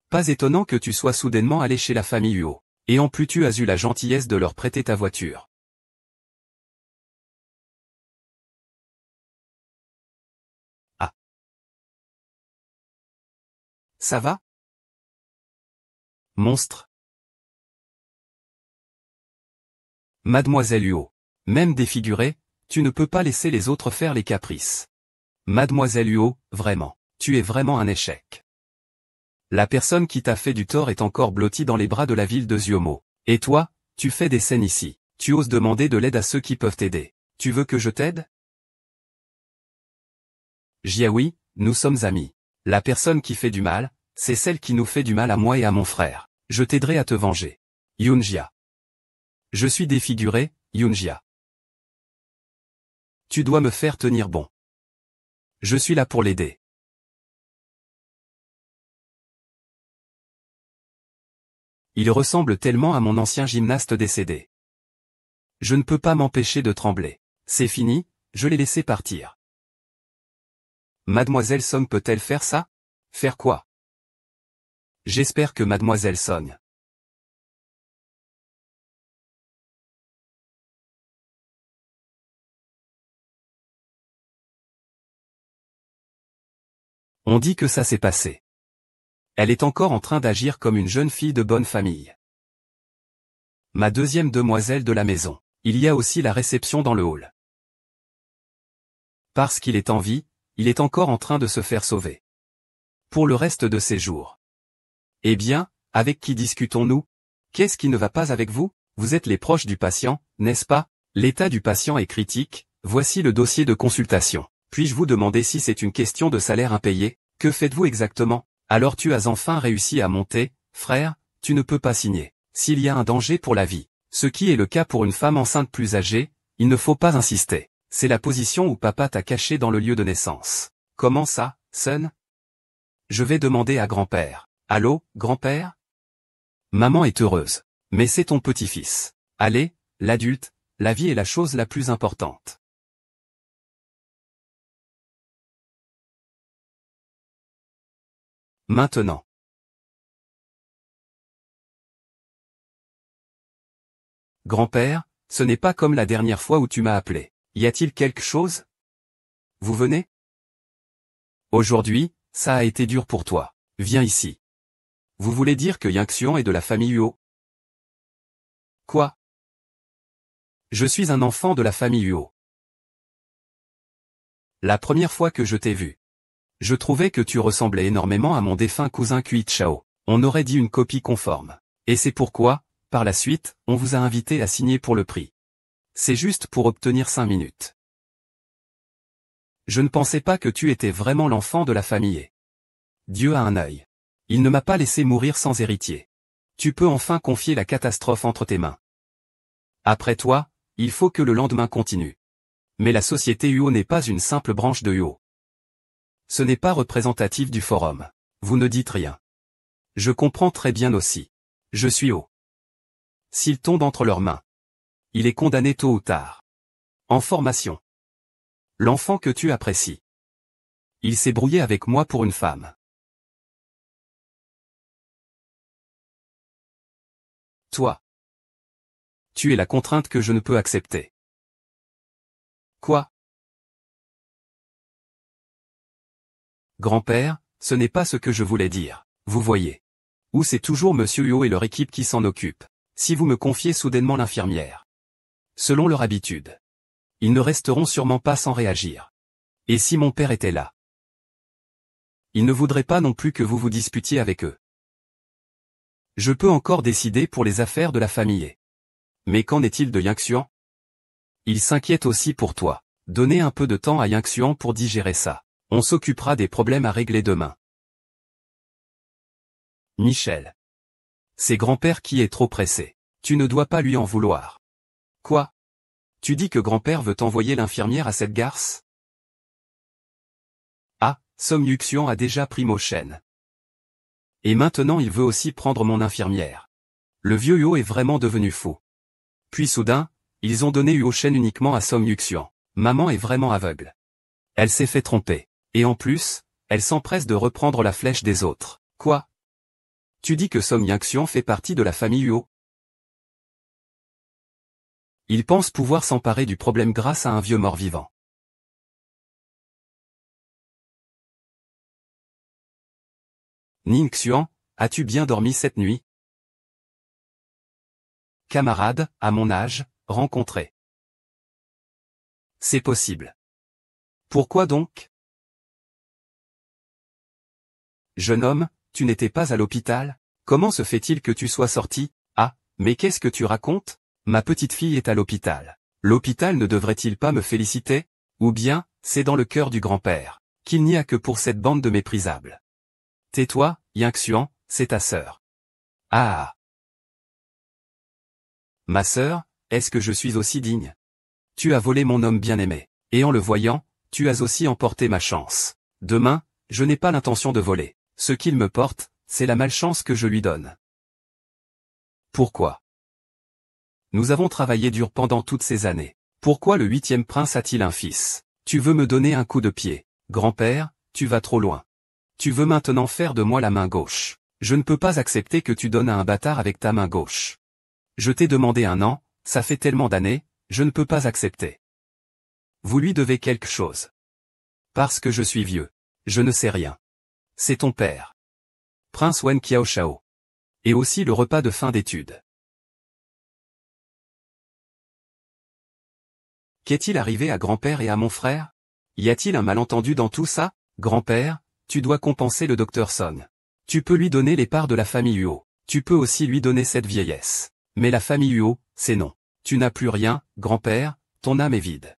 Pas étonnant que tu sois soudainement allé chez la famille Huot. Et en plus tu as eu la gentillesse de leur prêter ta voiture. Ah. Ça va? Monstre. Mademoiselle Huot. Même défigurée, tu ne peux pas laisser les autres faire les caprices. Mademoiselle Huot, vraiment. Tu es vraiment un échec. La personne qui t'a fait du tort est encore blottie dans les bras de la ville de Ziomo. Et toi, tu fais des scènes ici. Tu oses demander de l'aide à ceux qui peuvent t'aider. Tu veux que je t'aide? Jiaoui, nous sommes amis. La personne qui fait du mal, c'est celle qui nous fait du mal à moi et à mon frère. Je t'aiderai à te venger. Yunjia. Je suis défiguré, Yunjia. Tu dois me faire tenir bon. Je suis là pour l'aider. Il ressemble tellement à mon ancien gymnaste décédé. Je ne peux pas m'empêcher de trembler. C'est fini, je l'ai laissé partir. Mademoiselle Song peut-elle faire ça? Faire quoi? J'espère que Mademoiselle Song. On dit que ça s'est passé. Elle est encore en train d'agir comme une jeune fille de bonne famille. Ma deuxième demoiselle de la maison. Il y a aussi la réception dans le hall. Parce qu'il est en vie, il est encore en train de se faire sauver. Pour le reste de ses jours. Eh bien, avec qui discutons-nous? Qu'est-ce qui ne va pas avec vous? Vous êtes les proches du patient, n'est-ce pas? L'état du patient est critique, voici le dossier de consultation. Puis-je vous demander si c'est une question de salaire impayé? Que faites-vous exactement? Alors tu as enfin réussi à monter, frère, tu ne peux pas signer. S'il y a un danger pour la vie, ce qui est le cas pour une femme enceinte plus âgée, il ne faut pas insister. C'est la position où papa t'a caché dans le lieu de naissance. Comment ça, son? Je vais demander à grand-père. Allô, grand-père? Maman est heureuse. Mais c'est ton petit-fils. Allez, l'adulte, la vie est la chose la plus importante. Maintenant. Grand-père, ce n'est pas comme la dernière fois où tu m'as appelé. Y a-t-il quelque chose? Vous venez? Aujourd'hui, ça a été dur pour toi. Viens ici. Vous voulez dire que Yingxion est de la famille Huo? Quoi? Je suis un enfant de la famille Huo. La première fois que je t'ai vu, je trouvais que tu ressemblais énormément à mon défunt cousin Kui Chao. On aurait dit une copie conforme. Et c'est pourquoi, par la suite, on vous a invité à signer pour le prix. C'est juste pour obtenir 5 minutes. Je ne pensais pas que tu étais vraiment l'enfant de la famille. Dieu a un œil. Il ne m'a pas laissé mourir sans héritier. Tu peux enfin confier la catastrophe entre tes mains. Après toi, il faut que le lendemain continue. Mais la société Huo n'est pas une simple branche de Huo. Ce n'est pas représentatif du forum. Vous ne dites rien. Je comprends très bien aussi. Je suis Huo. S'il tombe entre leurs mains, il est condamné tôt ou tard. En formation. L'enfant que tu apprécies. Il s'est brouillé avec moi pour une femme. Toi. Tu es la contrainte que je ne peux accepter. Quoi? Grand-père, ce n'est pas ce que je voulais dire. Vous voyez. Ou c'est toujours Monsieur Huo et leur équipe qui s'en occupent. Si vous me confiez soudainement l'infirmière. Selon leur habitude. Ils ne resteront sûrement pas sans réagir. Et si mon père était là? Il ne voudrait pas non plus que vous vous disputiez avec eux. Je peux encore décider pour les affaires de la famille. Mais qu'en est-il de Yingxian? Il s'inquiète aussi pour toi. Donnez un peu de temps à Yingxian pour digérer ça. On s'occupera des problèmes à régler demain. Michel. C'est grand-père qui est trop pressé. Tu ne dois pas lui en vouloir. Quoi? Tu dis que grand-père veut envoyer l'infirmière à cette garce? Ah, Som Yingxian a déjà pris Mo Shen. Et maintenant il veut aussi prendre mon infirmière. Le vieux Huo est vraiment devenu fou. Puis soudain, ils ont donné Huo Shen uniquement à Som Yingxian. Maman est vraiment aveugle. Elle s'est fait tromper. Et en plus, elle s'empresse de reprendre la flèche des autres. Quoi? Tu dis que Som Yingxian fait partie de la famille Huo? Il pense pouvoir s'emparer du problème grâce à un vieux mort-vivant. Ningxian, as-tu bien dormi cette nuit? Camarade, à mon âge, rencontré. C'est possible. Pourquoi donc? Jeune homme, tu n'étais pas à l'hôpital? Comment se fait-il que tu sois sorti? Ah, mais qu'est-ce que tu racontes? Ma petite fille est à l'hôpital. L'hôpital ne devrait-il pas me féliciter? Ou bien, c'est dans le cœur du grand-père, qu'il n'y a que pour cette bande de méprisables. Tais-toi, Yingxian, c'est ta sœur. Ah! Ma sœur, est-ce que je suis aussi digne? Tu as volé mon homme bien-aimé, et en le voyant, tu as aussi emporté ma chance. Demain, je n'ai pas l'intention de voler. Ce qu'il me porte, c'est la malchance que je lui donne. Pourquoi? Nous avons travaillé dur pendant toutes ces années. Pourquoi le 8e prince a-t-il un fils? Tu veux me donner un coup de pied. Grand-père, tu vas trop loin. Tu veux maintenant faire de moi la main gauche. Je ne peux pas accepter que tu donnes à un bâtard avec ta main gauche. Je t'ai demandé un an, ça fait tellement d'années, je ne peux pas accepter. Vous lui devez quelque chose. Parce que je suis vieux. Je ne sais rien. C'est ton père. Prince Wen Qiaoshao. Et aussi le repas de fin d'études. Qu'est-il arrivé à grand-père et à mon frère? Y a-t-il un malentendu dans tout ça? Grand-père, tu dois compenser le docteur Song. Tu peux lui donner les parts de la famille Huo. Tu peux aussi lui donner cette vieillesse. Mais la famille Huo, c'est non. Tu n'as plus rien, grand-père, ton âme est vide.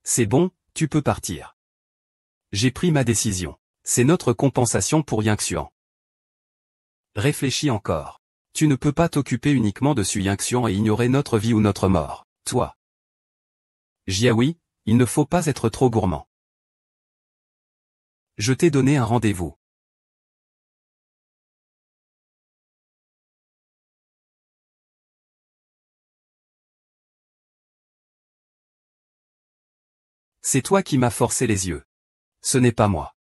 C'est bon, tu peux partir. J'ai pris ma décision. C'est notre compensation pour Yingxian. Réfléchis encore. Tu ne peux pas t'occuper uniquement de Su Yingxian et ignorer notre vie ou notre mort. Toi. Jiaoui, il ne faut pas être trop gourmand. Je t'ai donné un rendez-vous. C'est toi qui m'as forcé les yeux. Ce n'est pas moi.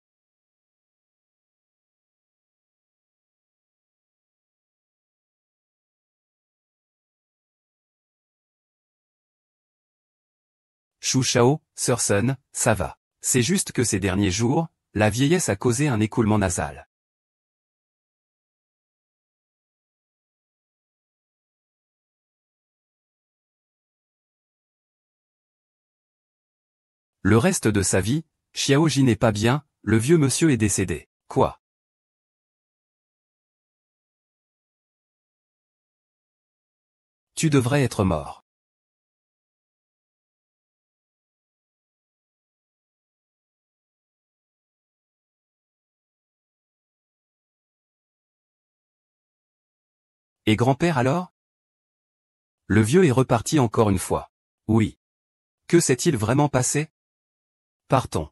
Shu Shao, Sir Sun, ça va. C'est juste que ces derniers jours, la vieillesse a causé un écoulement nasal. Le reste de sa vie, Xiao Ji n'est pas bien, le vieux monsieur est décédé. Quoi? Tu devrais être mort. Et grand-père alors? Le vieux est reparti encore une fois. Oui. Que s'est-il vraiment passé? Partons.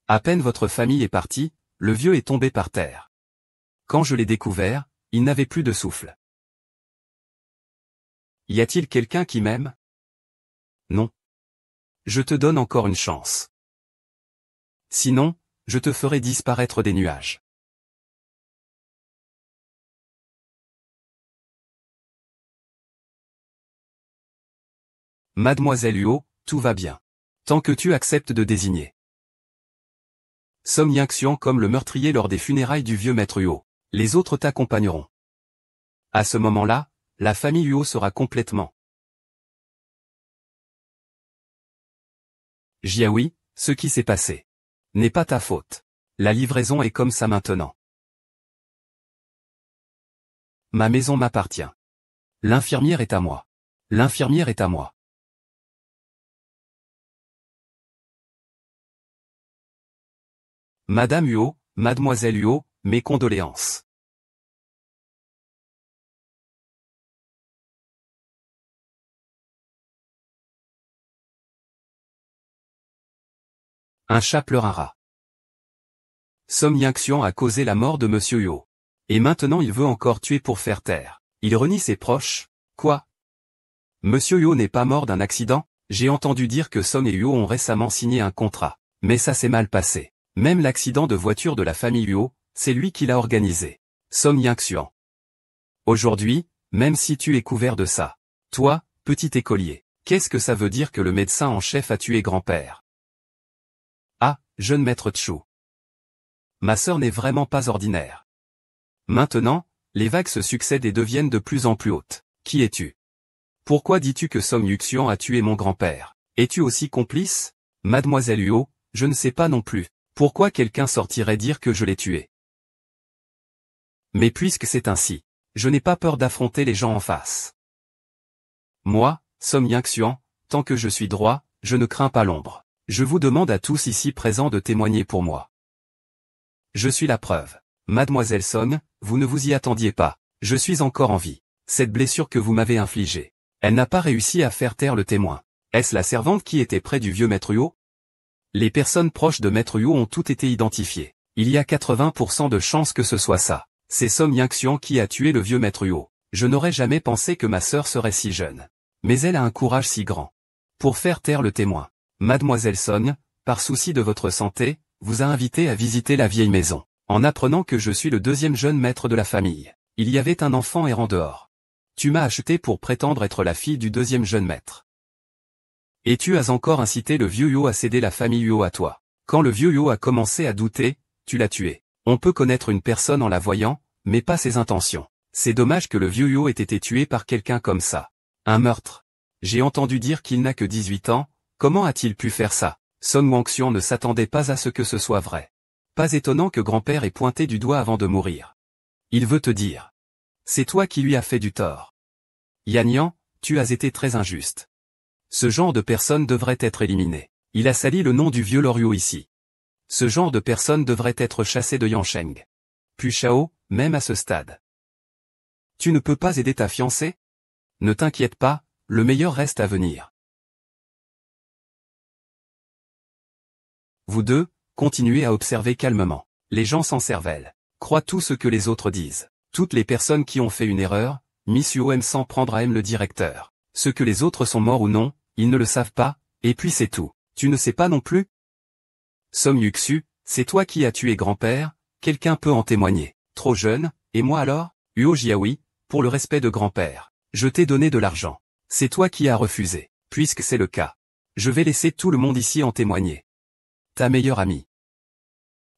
À peine votre famille est partie, le vieux est tombé par terre. Quand je l'ai découvert, il n'avait plus de souffle. Y a-t-il quelqu'un qui m'aime? Non. Je te donne encore une chance. Sinon, je te ferai disparaître des nuages. Mademoiselle Huo, tout va bien. Tant que tu acceptes de désigner Song Yingxian comme le meurtrier lors des funérailles du vieux maître Huo. Les autres t'accompagneront. À ce moment-là, la famille Huo sera complètement. Jiaoui, ce qui s'est passé n'est pas ta faute. La livraison est comme ça maintenant. Ma maison m'appartient. L'infirmière est à moi. L'infirmière est à moi. Madame Huo, Mademoiselle Huo, mes condoléances. Un chat pleure un rat. Song Yingxian a causé la mort de Monsieur Huo. Et maintenant il veut encore tuer pour faire taire. Il renie ses proches. Quoi? Monsieur Huo n'est pas mort d'un accident? J'ai entendu dire que Song et Huo ont récemment signé un contrat. Mais ça s'est mal passé. Même l'accident de voiture de la famille Huo, c'est lui qui l'a organisé. Song Yingxian. Aujourd'hui, même si tu es couvert de ça. Toi, petit écolier, qu'est-ce que ça veut dire que le médecin en chef a tué grand-père? Ah, jeune maître Chu. Ma sœur n'est vraiment pas ordinaire. Maintenant, les vagues se succèdent et deviennent de plus en plus hautes. Qui es-tu? Pourquoi dis-tu que Song Yingxian a tué mon grand-père? Es-tu aussi complice? Mademoiselle Huo, je ne sais pas non plus. Pourquoi quelqu'un sortirait dire que je l'ai tué? Mais puisque c'est ainsi, je n'ai pas peur d'affronter les gens en face. Moi, Song Yingxian, tant que je suis droit, je ne crains pas l'ombre. Je vous demande à tous ici présents de témoigner pour moi. Je suis la preuve. Mademoiselle Song, vous ne vous y attendiez pas. Je suis encore en vie. Cette blessure que vous m'avez infligée, elle n'a pas réussi à faire taire le témoin. Est-ce la servante qui était près du vieux maître Huo? Les personnes proches de maître Huo ont toutes été identifiées. Il y a 80% de chances que ce soit ça. C'est Song Yingxian qui a tué le vieux maître Huo. Je n'aurais jamais pensé que ma sœur serait si jeune. Mais elle a un courage si grand. Pour faire taire le témoin, Mademoiselle Song, par souci de votre santé, vous a invité à visiter la vieille maison. En apprenant que je suis le deuxième jeune maître de la famille, il y avait un enfant errant dehors. Tu m'as acheté pour prétendre être la fille du deuxième jeune maître. Et tu as encore incité le vieux Huo à céder la famille Huo à toi. Quand le vieux Huo a commencé à douter, tu l'as tué. On peut connaître une personne en la voyant, mais pas ses intentions. C'est dommage que le vieux Huo ait été tué par quelqu'un comme ça. Un meurtre. J'ai entendu dire qu'il n'a que 18 ans, comment a-t-il pu faire ça? Song Yingxian ne s'attendait pas à ce que ce soit vrai. Pas étonnant que grand-père ait pointé du doigt avant de mourir. Il veut te dire. C'est toi qui lui as fait du tort. Yan, tu as été très injuste. Ce genre de personne devrait être éliminé. Il a sali le nom du vieux Lord Huo ici. Ce genre de personne devrait être chassé de Yansheng. Puis Shao, même à ce stade. Tu ne peux pas aider ta fiancée? Ne t'inquiète pas, le meilleur reste à venir. Vous deux, continuez à observer calmement. Les gens sans cervelle. Croient tout ce que les autres disent. Toutes les personnes qui ont fait une erreur, Miss Huo aime s'en prendre à le directeur. Ceux que les autres sont morts ou non, ils ne le savent pas, et puis c'est tout. Tu ne sais pas non plus? Song Yingxian, c'est toi qui as tué grand-père, quelqu'un peut en témoigner. Trop jeune, et moi alors? Huo Jiaoui, pour le respect de grand-père. Je t'ai donné de l'argent. C'est toi qui as refusé. Puisque c'est le cas, Je vais laisser tout le monde ici en témoigner. Ta meilleure amie.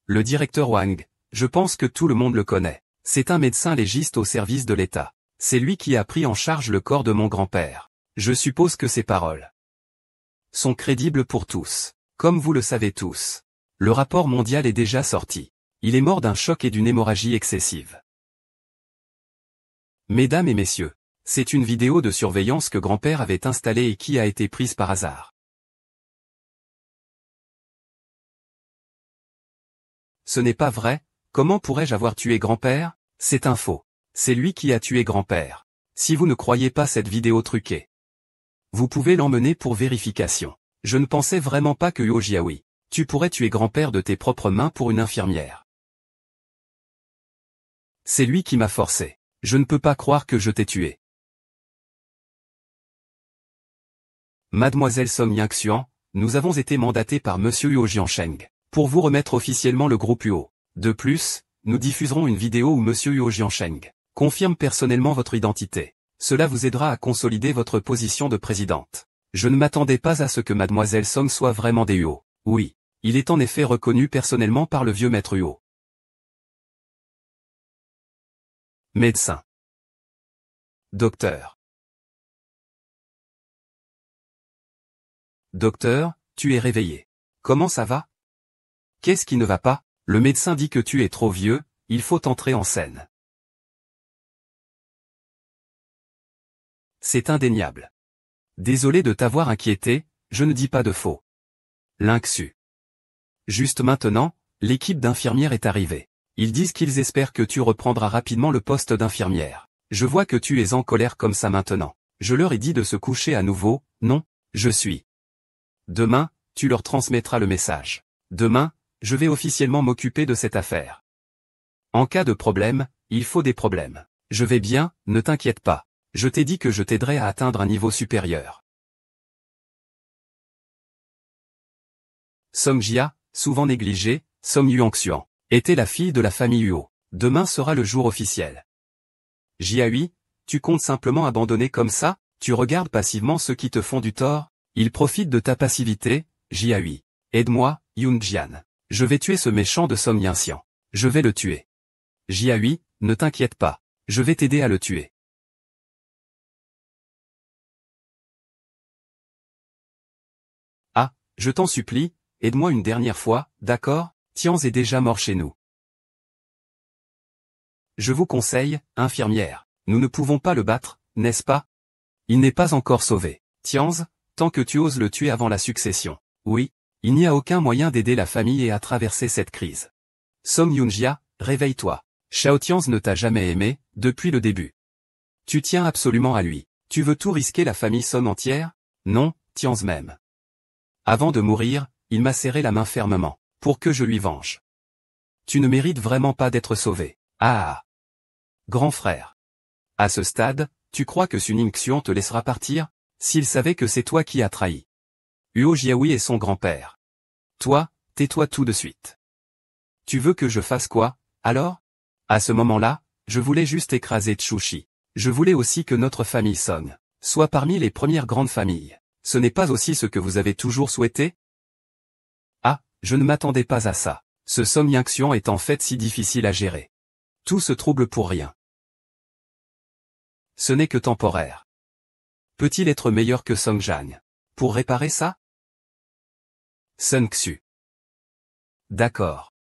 Le directeur Wang, je pense que tout le monde le connaît. C'est un médecin légiste au service de l'État. C'est lui qui a pris en charge le corps de mon grand-père. Je suppose que ces paroles sont crédibles pour tous. Comme vous le savez tous, le rapport mondial est déjà sorti. Il est mort d'un choc et d'une hémorragie excessive. Mesdames et messieurs, c'est une vidéo de surveillance que grand-père avait installée et qui a été prise par hasard. Ce n'est pas vrai, comment pourrais-je avoir tué grand-père? C'est un faux. C'est lui qui a tué grand-père. Si vous ne croyez pas cette vidéo truquée, vous pouvez l'emmener pour vérification. Je ne pensais vraiment pas que Huo Jiahui, tu pourrais tuer grand-père de tes propres mains pour une infirmière. C'est lui qui m'a forcé. Je ne peux pas croire que je t'ai tué. Mademoiselle Song Yingxian, nous avons été mandatés par Monsieur Huo Jiansheng pour vous remettre officiellement le groupe Huo. De plus, nous diffuserons une vidéo où Monsieur Huo Jiansheng confirme personnellement votre identité. Cela vous aidera à consolider votre position de présidente. Je ne m'attendais pas à ce que Mademoiselle Song soit vraiment des Huo. Oui, il est en effet reconnu personnellement par le vieux maître Huo. Médecin. Docteur. Docteur, tu es réveillé. Comment ça va? Qu'est-ce qui ne va pas? Le médecin dit que tu es trop vieux, il faut entrer en scène. C'est indéniable. Désolé de t'avoir inquiété, je ne dis pas de faux. Lynxu. Juste maintenant, l'équipe d'infirmières est arrivée. Ils disent qu'ils espèrent que tu reprendras rapidement le poste d'infirmière. Je vois que tu es en colère comme ça maintenant. Je leur ai dit de se coucher à nouveau, non, je suis. Demain, tu leur transmettras le message. Demain, je vais officiellement m'occuper de cette affaire. En cas de problème, il faut des problèmes. Je vais bien, ne t'inquiète pas. Je t'ai dit que je t'aiderai à atteindre un niveau supérieur. Song Jia, souvent négligée, Song Yuanxian, était la fille de la famille Huo. Demain sera le jour officiel. Jiahui, tu comptes simplement abandonner comme ça? Tu regardes passivement ceux qui te font du tort? Ils profitent de ta passivité, Jiahui. Aide-moi, Yun Jian. Je vais tuer ce méchant de Song Yinxian. Je vais le tuer. Jiahui, ne t'inquiète pas. Je vais t'aider à le tuer. Ah, je t'en supplie, aide-moi une dernière fois, d'accord? Tians est déjà mort chez nous. Je vous conseille, infirmière, nous ne pouvons pas le battre, n'est-ce pas? Il n'est pas encore sauvé. Tians, tant que tu oses le tuer avant la succession. Oui, il n'y a aucun moyen d'aider la famille et à traverser cette crise. Song Yunjia, réveille-toi. Shao Tians ne t'a jamais aimé, depuis le début. Tu tiens absolument à lui. Tu veux tout risquer la famille Song entière? Non, Tians même. Avant de mourir, il m'a serré la main fermement, pour que je lui venge. Tu ne mérites vraiment pas d'être sauvé. Ah! Grand frère. À ce stade, tu crois que Sun Yingxian te laissera partir? S'il savait que c'est toi qui as trahi. Huo Jiahui est son grand-père. Toi, tais-toi tout de suite. Tu veux que je fasse quoi, alors? À ce moment-là, je voulais juste écraser Tsushi. Je voulais aussi que notre famille Song soit parmi les premières grandes familles. Ce n'est pas aussi ce que vous avez toujours souhaité? Ah, je ne m'attendais pas à ça. Ce Song Yingxian est en fait si difficile à gérer. Tout se trouble pour rien. Ce n'est que temporaire. Peut-il être meilleur que Song Jiang? Pour réparer ça? Sun Xu. D'accord.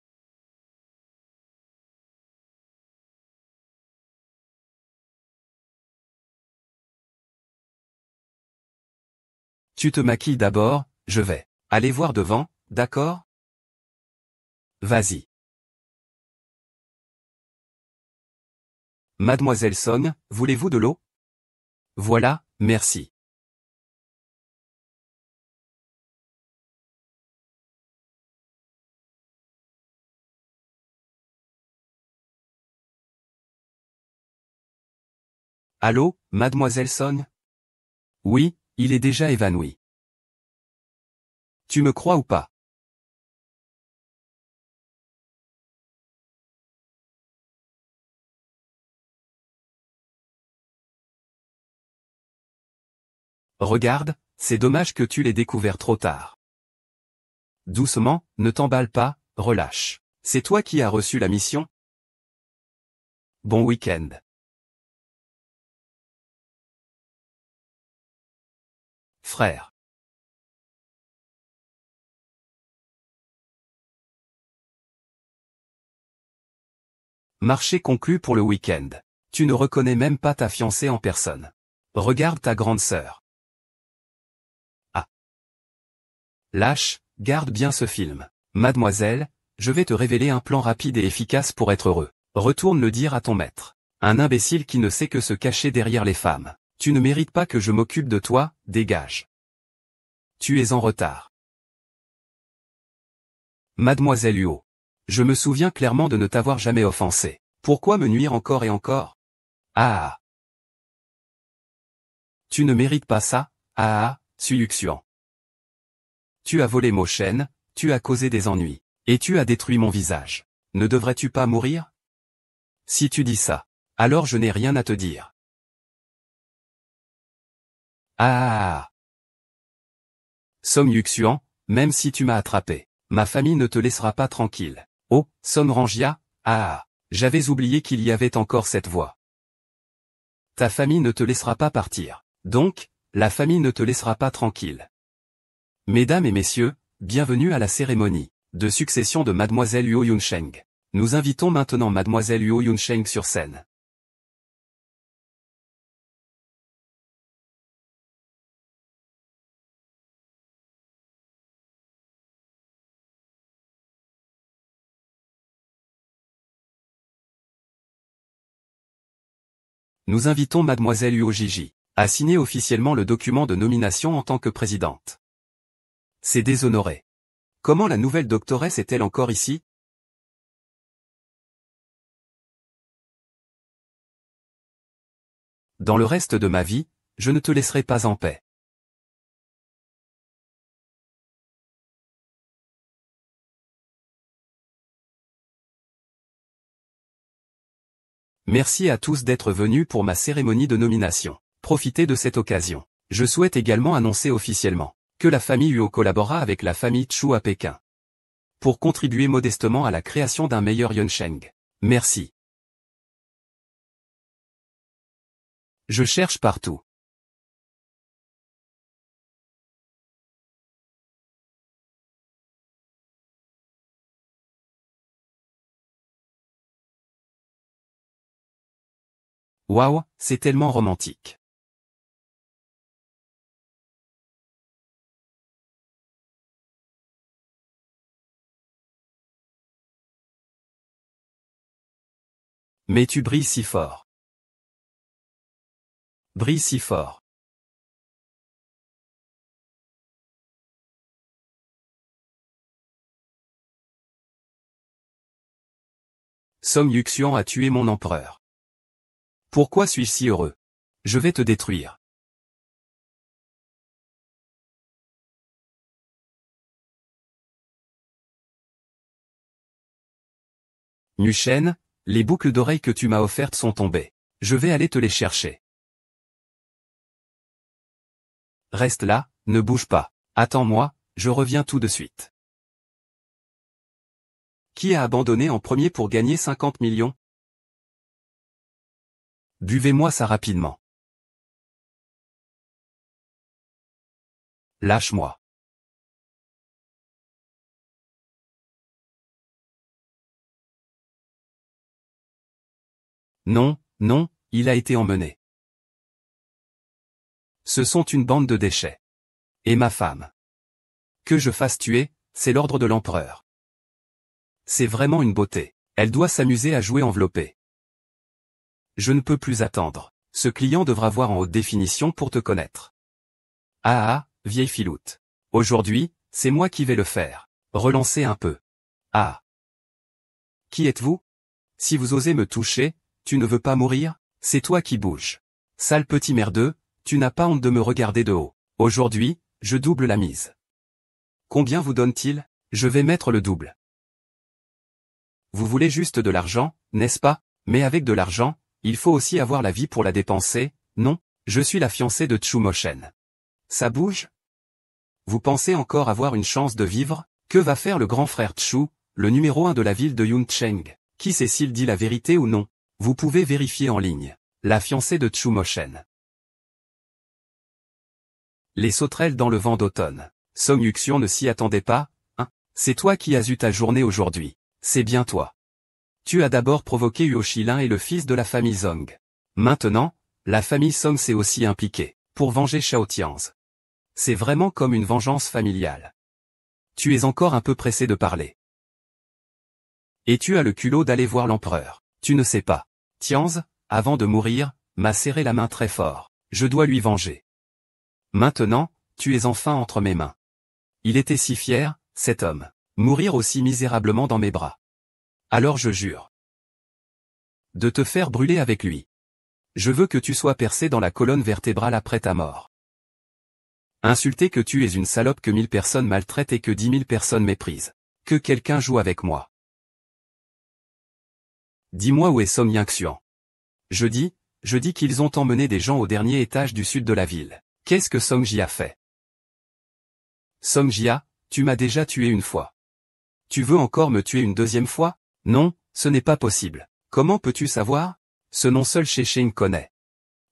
Tu te maquilles d'abord, je vais aller voir devant, d'accord? Vas-y. Mademoiselle Song, voulez-vous de l'eau? Voilà, merci. Allô, Mademoiselle Song? Oui, il est déjà évanoui. Tu me crois ou pas? Regarde, c'est dommage que tu l'aies découvert trop tard. Doucement, ne t'emballe pas, relâche. C'est toi qui as reçu la mission? Bon week-end. Frère. Marché conclu pour le week-end. Tu ne reconnais même pas ta fiancée en personne. Regarde ta grande sœur. Ah. Lâche, garde bien ce film. Mademoiselle, je vais te révéler un plan rapide et efficace pour être heureux. Retourne le dire à ton maître. Un imbécile qui ne sait que se cacher derrière les femmes. Tu ne mérites pas que je m'occupe de toi, dégage. Tu es en retard. Mademoiselle Huo. Je me souviens clairement de ne t'avoir jamais offensé. Pourquoi me nuire encore et encore? Ah. Tu ne mérites pas ça, ah, Su Yuxian. Tu as volé Mo Shen, tu as causé des ennuis, et tu as détruit mon visage. Ne devrais-tu pas mourir? Si tu dis ça, alors je n'ai rien à te dire. Ah. Song Yuxian, même si tu m'as attrapé, ma famille ne te laissera pas tranquille. Oh, Song Rangia, ah. J'avais oublié qu'il y avait encore cette voix. Ta famille ne te laissera pas partir. Donc, la famille ne te laissera pas tranquille. Mesdames et messieurs, bienvenue à la cérémonie de succession de Mademoiselle Huo Yunsheng. Nous invitons maintenant Mademoiselle Huo Yunsheng sur scène. Nous invitons Mademoiselle Huo Gigi à signer officiellement le document de nomination en tant que présidente. C'est déshonoré. Comment la nouvelle doctoresse est-elle encore ici? Dans le reste de ma vie, je ne te laisserai pas en paix. Merci à tous d'être venus pour ma cérémonie de nomination. Profitez de cette occasion. Je souhaite également annoncer officiellement que la famille Huo collabora avec la famille Chu à Pékin pour contribuer modestement à la création d'un meilleur Yunsheng. Merci. Je cherche partout. Waouh, c'est tellement romantique. Mais tu brilles si fort. Brille si fort. Song Yuxian a tué mon empereur. Pourquoi suis-je si heureux? Je vais te détruire. Nushen, les boucles d'oreilles que tu m'as offertes sont tombées. Je vais aller te les chercher. Reste là, ne bouge pas. Attends-moi, je reviens tout de suite. Qui a abandonné en premier pour gagner 50 millions? Buvez-moi ça rapidement. Lâche-moi. Non, non, il a été emmené. Ce sont une bande de déchets. Et ma femme. Que je fasse tuer, c'est l'ordre de l'empereur. C'est vraiment une beauté. Elle doit s'amuser à jouer enveloppée. Je ne peux plus attendre. Ce client devra voir en haute définition pour te connaître. Ah, vieille filoute. Aujourd'hui, c'est moi qui vais le faire. Relancez un peu. Ah. Qui êtes-vous? Si vous osez me toucher, tu ne veux pas mourir? C'est toi qui bouges. Sale petit merdeux, tu n'as pas honte de me regarder de haut. Aujourd'hui, je double la mise. Combien vous donne-t-il? Je vais mettre le double. Vous voulez juste de l'argent, n'est-ce pas? Mais avec de l'argent, il faut aussi avoir la vie pour la dépenser, non? Je suis la fiancée de Chu Mo Shen. Ça bouge? Vous pensez encore avoir une chance de vivre? Que va faire le grand frère Chu, le numéro 1 de la ville de Yuncheng? Qui sait s'il dit la vérité ou non? Vous pouvez vérifier en ligne. La fiancée de Chu Moshen. Les sauterelles dans le vent d'automne. Song Yuxian ne s'y attendait pas, hein? C'est toi qui as eu ta journée aujourd'hui. C'est bien toi. Tu as d'abord provoqué Huo Shilin et le fils de la famille Zong. Maintenant, la famille Song s'est aussi impliquée, pour venger Shao Tianz. C'est vraiment comme une vengeance familiale. Tu es encore un peu pressé de parler. Et tu as le culot d'aller voir l'empereur. Tu ne sais pas. Tianz, avant de mourir, m'a serré la main très fort. Je dois lui venger. Maintenant, tu es enfin entre mes mains. Il était si fier, cet homme. Mourir aussi misérablement dans mes bras. Alors je jure de te faire brûler avec lui. Je veux que tu sois percé dans la colonne vertébrale après ta mort. Insulter que tu es une salope que 1000 personnes maltraitent et que 10 000 personnes méprisent. Que quelqu'un joue avec moi. Dis-moi où est Song Yingxian. Je dis qu'ils ont emmené des gens au dernier étage du sud de la ville. Qu'est-ce que Song Ji a fait? Song Jia, tu m'as déjà tué une fois. Tu veux encore me tuer une deuxième fois? Non, ce n'est pas possible. Comment peux-tu savoir? Ce nom seul Shesheng connaît.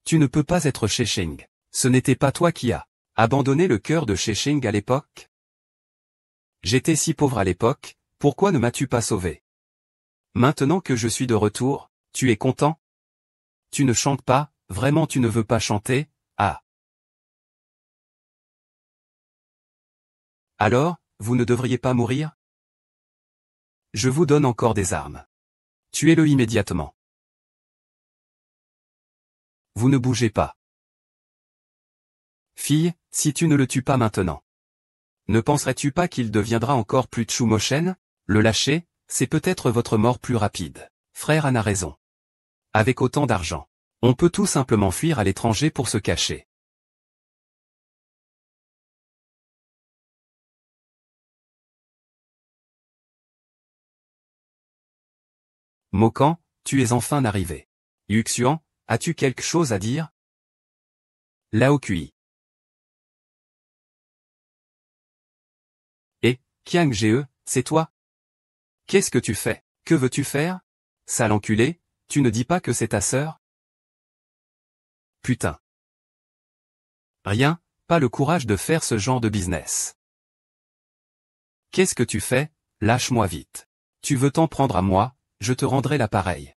Tu ne peux pas être Shesheng. Ce n'était pas toi qui as abandonné le cœur de Shesheng à l'époque? J'étais si pauvre à l'époque, pourquoi ne m'as-tu pas sauvé? Maintenant que je suis de retour, tu es content? Tu ne chantes pas, vraiment tu ne veux pas chanter? Ah. Alors, vous ne devriez pas mourir? Je vous donne encore des armes. Tuez-le immédiatement. Vous ne bougez pas. Fille, si tu ne le tues pas maintenant. Ne penserais-tu pas qu'il deviendra encore plus Chu Moshen? Le lâcher, c'est peut-être votre mort plus rapide. Frère Anne a raison. Avec autant d'argent, on peut tout simplement fuir à l'étranger pour se cacher. Mokan, tu es enfin arrivé. Yuxian, as-tu quelque chose à dire? Lao Kui. Et, Qiang Ge, c'est toi? Qu'est-ce que tu fais? Que veux-tu faire? Sale enculé, tu ne dis pas que c'est ta sœur? Putain. Rien, pas le courage de faire ce genre de business. Qu'est-ce que tu fais? Lâche-moi vite. Tu veux t'en prendre à moi, je te rendrai l'appareil.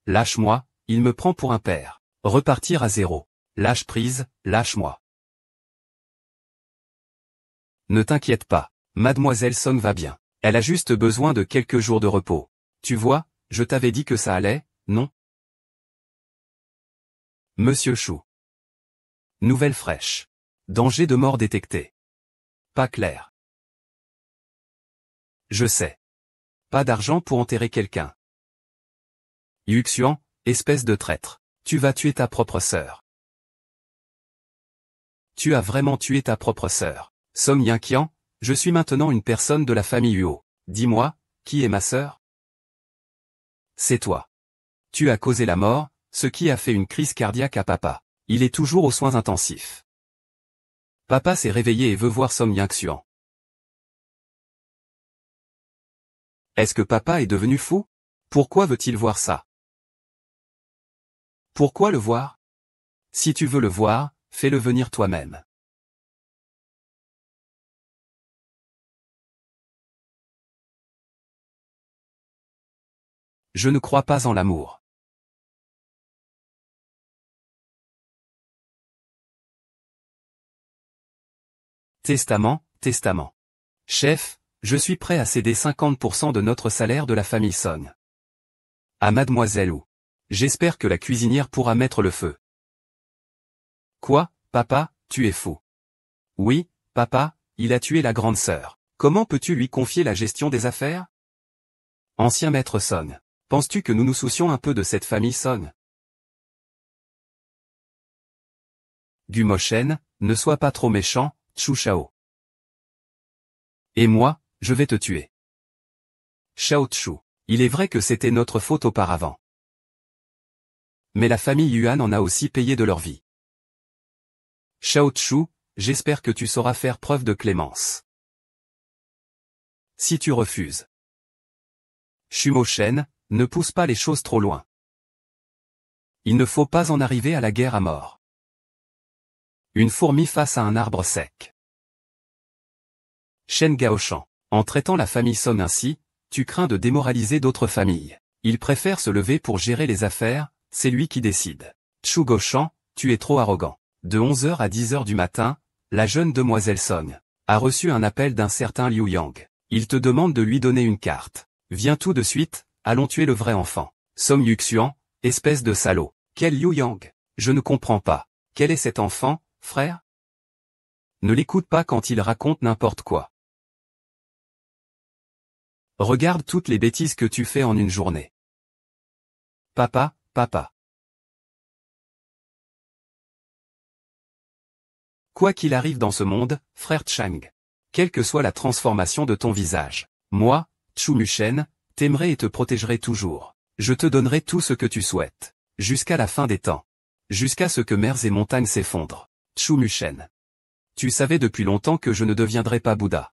Lâche-moi, il me prend pour un père. Repartir à zéro. Lâche prise, lâche-moi. Ne t'inquiète pas, Mademoiselle Song va bien. Elle a juste besoin de quelques jours de repos. Tu vois, je t'avais dit que ça allait, non? Monsieur Chou. Nouvelle fraîche. Danger de mort détecté. Pas clair. Je sais. Pas d'argent pour enterrer quelqu'un. Yuxian, espèce de traître. Tu vas tuer ta propre sœur. Tu as vraiment tué ta propre sœur. Song Yingxian, je suis maintenant une personne de la famille Huo. Dis-moi, qui est ma sœur? C'est toi. Tu as causé la mort, ce qui a fait une crise cardiaque à papa. Il est toujours aux soins intensifs. Papa s'est réveillé et veut voir Song Yingxian. Est-ce que papa est devenu fou? Pourquoi veut-il voir ça? Pourquoi le voir? Si tu veux le voir, fais-le venir toi-même. Je ne crois pas en l'amour. Testament, testament. Chef, je suis prêt à céder 50% de notre salaire de la famille Song. À Mademoiselle Wu. J'espère que la cuisinière pourra mettre le feu. Quoi, papa, tu es fou. Oui, papa, il a tué la grande sœur. Comment peux-tu lui confier la gestion des affaires? Ancien maître Song. Penses-tu que nous nous soucions un peu de cette famille Song? Gu Moshen, ne sois pas trop méchant, Chu Shao. Et moi, je vais te tuer. Shao Chu. Il est vrai que c'était notre faute auparavant. Mais la famille Yuan en a aussi payé de leur vie. Shao Chu, j'espère que tu sauras faire preuve de clémence. Si tu refuses. Shumo Shen, ne pousse pas les choses trop loin. Il ne faut pas en arriver à la guerre à mort. Une fourmi face à un arbre sec. Shen Gaoshan. En traitant la famille Song ainsi, tu crains de démoraliser d'autres familles. Il préfère se lever pour gérer les affaires, c'est lui qui décide. Chu Goshan, tu es trop arrogant. De 11h à 10h du matin, la jeune demoiselle Song a reçu un appel d'un certain Liu Yang. Il te demande de lui donner une carte. Viens tout de suite, allons tuer le vrai enfant. Song Yuxian, espèce de salaud. Quel Liu Yang? Je ne comprends pas. Quel est cet enfant, frère? Ne l'écoute pas quand il raconte n'importe quoi. Regarde toutes les bêtises que tu fais en une journée. Papa, papa. Quoi qu'il arrive dans ce monde, frère Chang, quelle que soit la transformation de ton visage, moi, Chu Mushen, t'aimerai et te protégerai toujours. Je te donnerai tout ce que tu souhaites. Jusqu'à la fin des temps. Jusqu'à ce que mers et montagnes s'effondrent. Chu Mushen. Tu savais depuis longtemps que je ne deviendrai pas Bouddha.